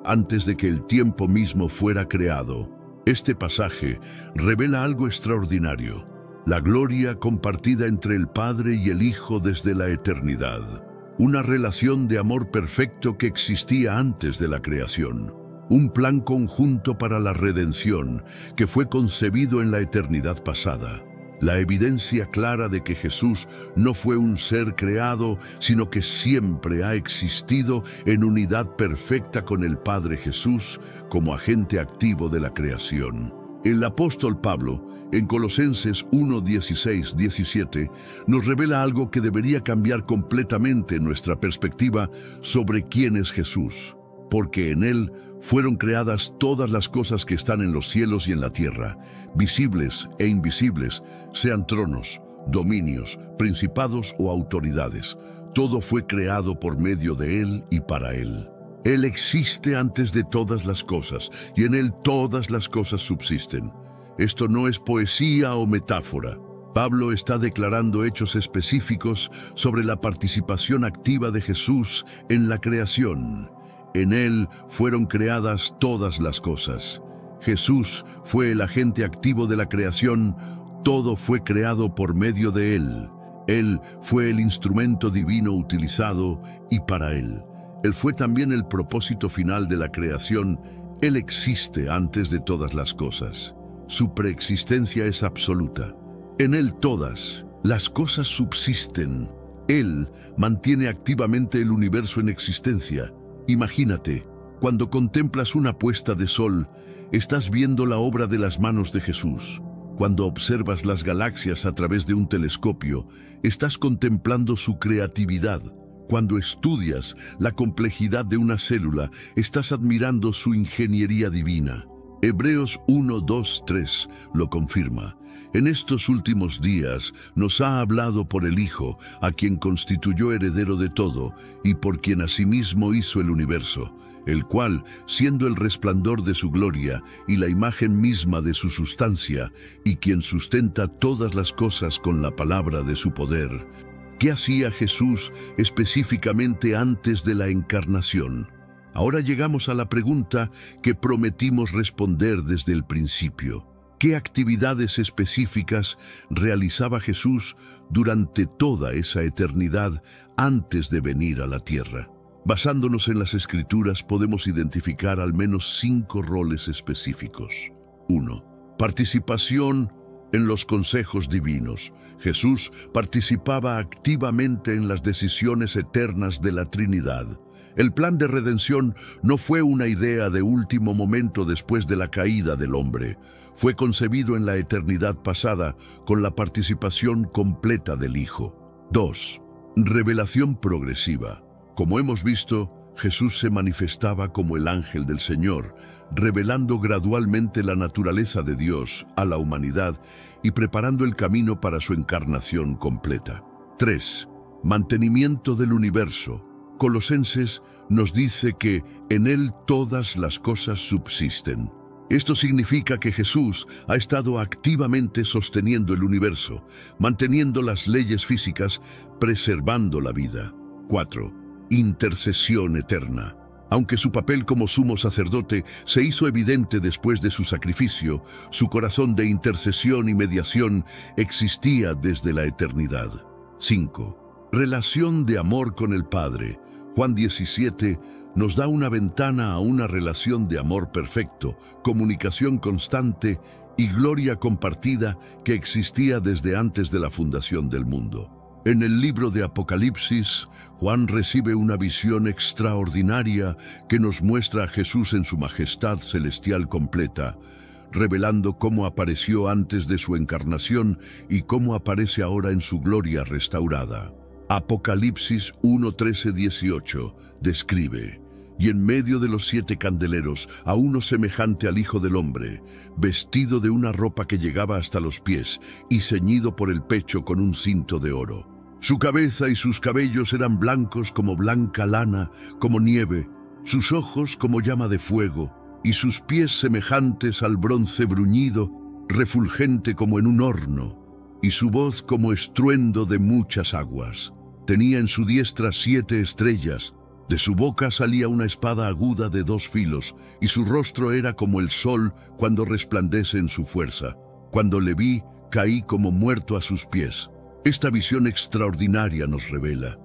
antes de que el tiempo mismo fuera creado. Este pasaje revela algo extraordinario, la gloria compartida entre el Padre y el Hijo desde la eternidad. Una relación de amor perfecto que existía antes de la creación. Un plan conjunto para la redención que fue concebido en la eternidad pasada. La evidencia clara de que Jesús no fue un ser creado, sino que siempre ha existido en unidad perfecta con el Padre Jesús como agente activo de la creación. El apóstol Pablo, en Colosenses 1:16-17, nos revela algo que debería cambiar completamente nuestra perspectiva sobre quién es Jesús. Porque en Él fueron creadas todas las cosas que están en los cielos y en la tierra, visibles e invisibles, sean tronos, dominios, principados o autoridades. Todo fue creado por medio de Él y para Él. Él existe antes de todas las cosas, y en Él todas las cosas subsisten. Esto no es poesía o metáfora. Pablo está declarando hechos específicos sobre la participación activa de Jesús en la creación. En Él fueron creadas todas las cosas. Jesús fue el agente activo de la creación. Todo fue creado por medio de Él. Él fue el instrumento divino utilizado y para Él. Él fue también el propósito final de la creación. Él existe antes de todas las cosas. Su preexistencia es absoluta. En Él todas las cosas subsisten. Él mantiene activamente el universo en existencia. Imagínate, cuando contemplas una puesta de sol, estás viendo la obra de las manos de Jesús. Cuando observas las galaxias a través de un telescopio, estás contemplando su creatividad. Cuando estudias la complejidad de una célula, estás admirando su ingeniería divina. Hebreos 1:2-3 lo confirma. En estos últimos días nos ha hablado por el Hijo, a quien constituyó heredero de todo, y por quien asimismo hizo el universo, el cual, siendo el resplandor de su gloria y la imagen misma de su sustancia, y quien sustenta todas las cosas con la palabra de su poder. ¿Qué hacía Jesús específicamente antes de la encarnación? Ahora llegamos a la pregunta que prometimos responder desde el principio. ¿Qué actividades específicas realizaba Jesús durante toda esa eternidad antes de venir a la tierra? Basándonos en las Escrituras, podemos identificar al menos 5 roles específicos. 1. Participación en los consejos divinos. Jesús participaba activamente en las decisiones eternas de la Trinidad. El plan de redención no fue una idea de último momento después de la caída del hombre. Fue concebido en la eternidad pasada con la participación completa del Hijo. 2. Revelación progresiva. Como hemos visto, Jesús se manifestaba como el ángel del Señor, revelando gradualmente la naturaleza de Dios a la humanidad y preparando el camino para su encarnación completa. 3. Mantenimiento del universo. Colosenses nos dice que en Él todas las cosas subsisten. Esto significa que Jesús ha estado activamente sosteniendo el universo, manteniendo las leyes físicas, preservando la vida. 4. Intercesión eterna. Aunque su papel como sumo sacerdote se hizo evidente después de su sacrificio, su corazón de intercesión y mediación existía desde la eternidad. 5. Relación de amor con el Padre. Juan 17 nos da una ventana a una relación de amor perfecto, comunicación constante y gloria compartida que existía desde antes de la fundación del mundo. En el libro de Apocalipsis, Juan recibe una visión extraordinaria que nos muestra a Jesús en su majestad celestial completa, revelando cómo apareció antes de su encarnación y cómo aparece ahora en su gloria restaurada. Apocalipsis 1:13-18 describe: y en medio de los 7 candeleros, a uno semejante al Hijo del Hombre, vestido de una ropa que llegaba hasta los pies y ceñido por el pecho con un cinto de oro. Su cabeza y sus cabellos eran blancos como blanca lana, como nieve, sus ojos como llama de fuego, y sus pies semejantes al bronce bruñido, refulgente como en un horno, y su voz como estruendo de muchas aguas. Tenía en su diestra 7 estrellas, de su boca salía una espada aguda de 2 filos, y su rostro era como el sol cuando resplandece en su fuerza. Cuando le vi, caí como muerto a sus pies. Esta visión extraordinaria nos revela: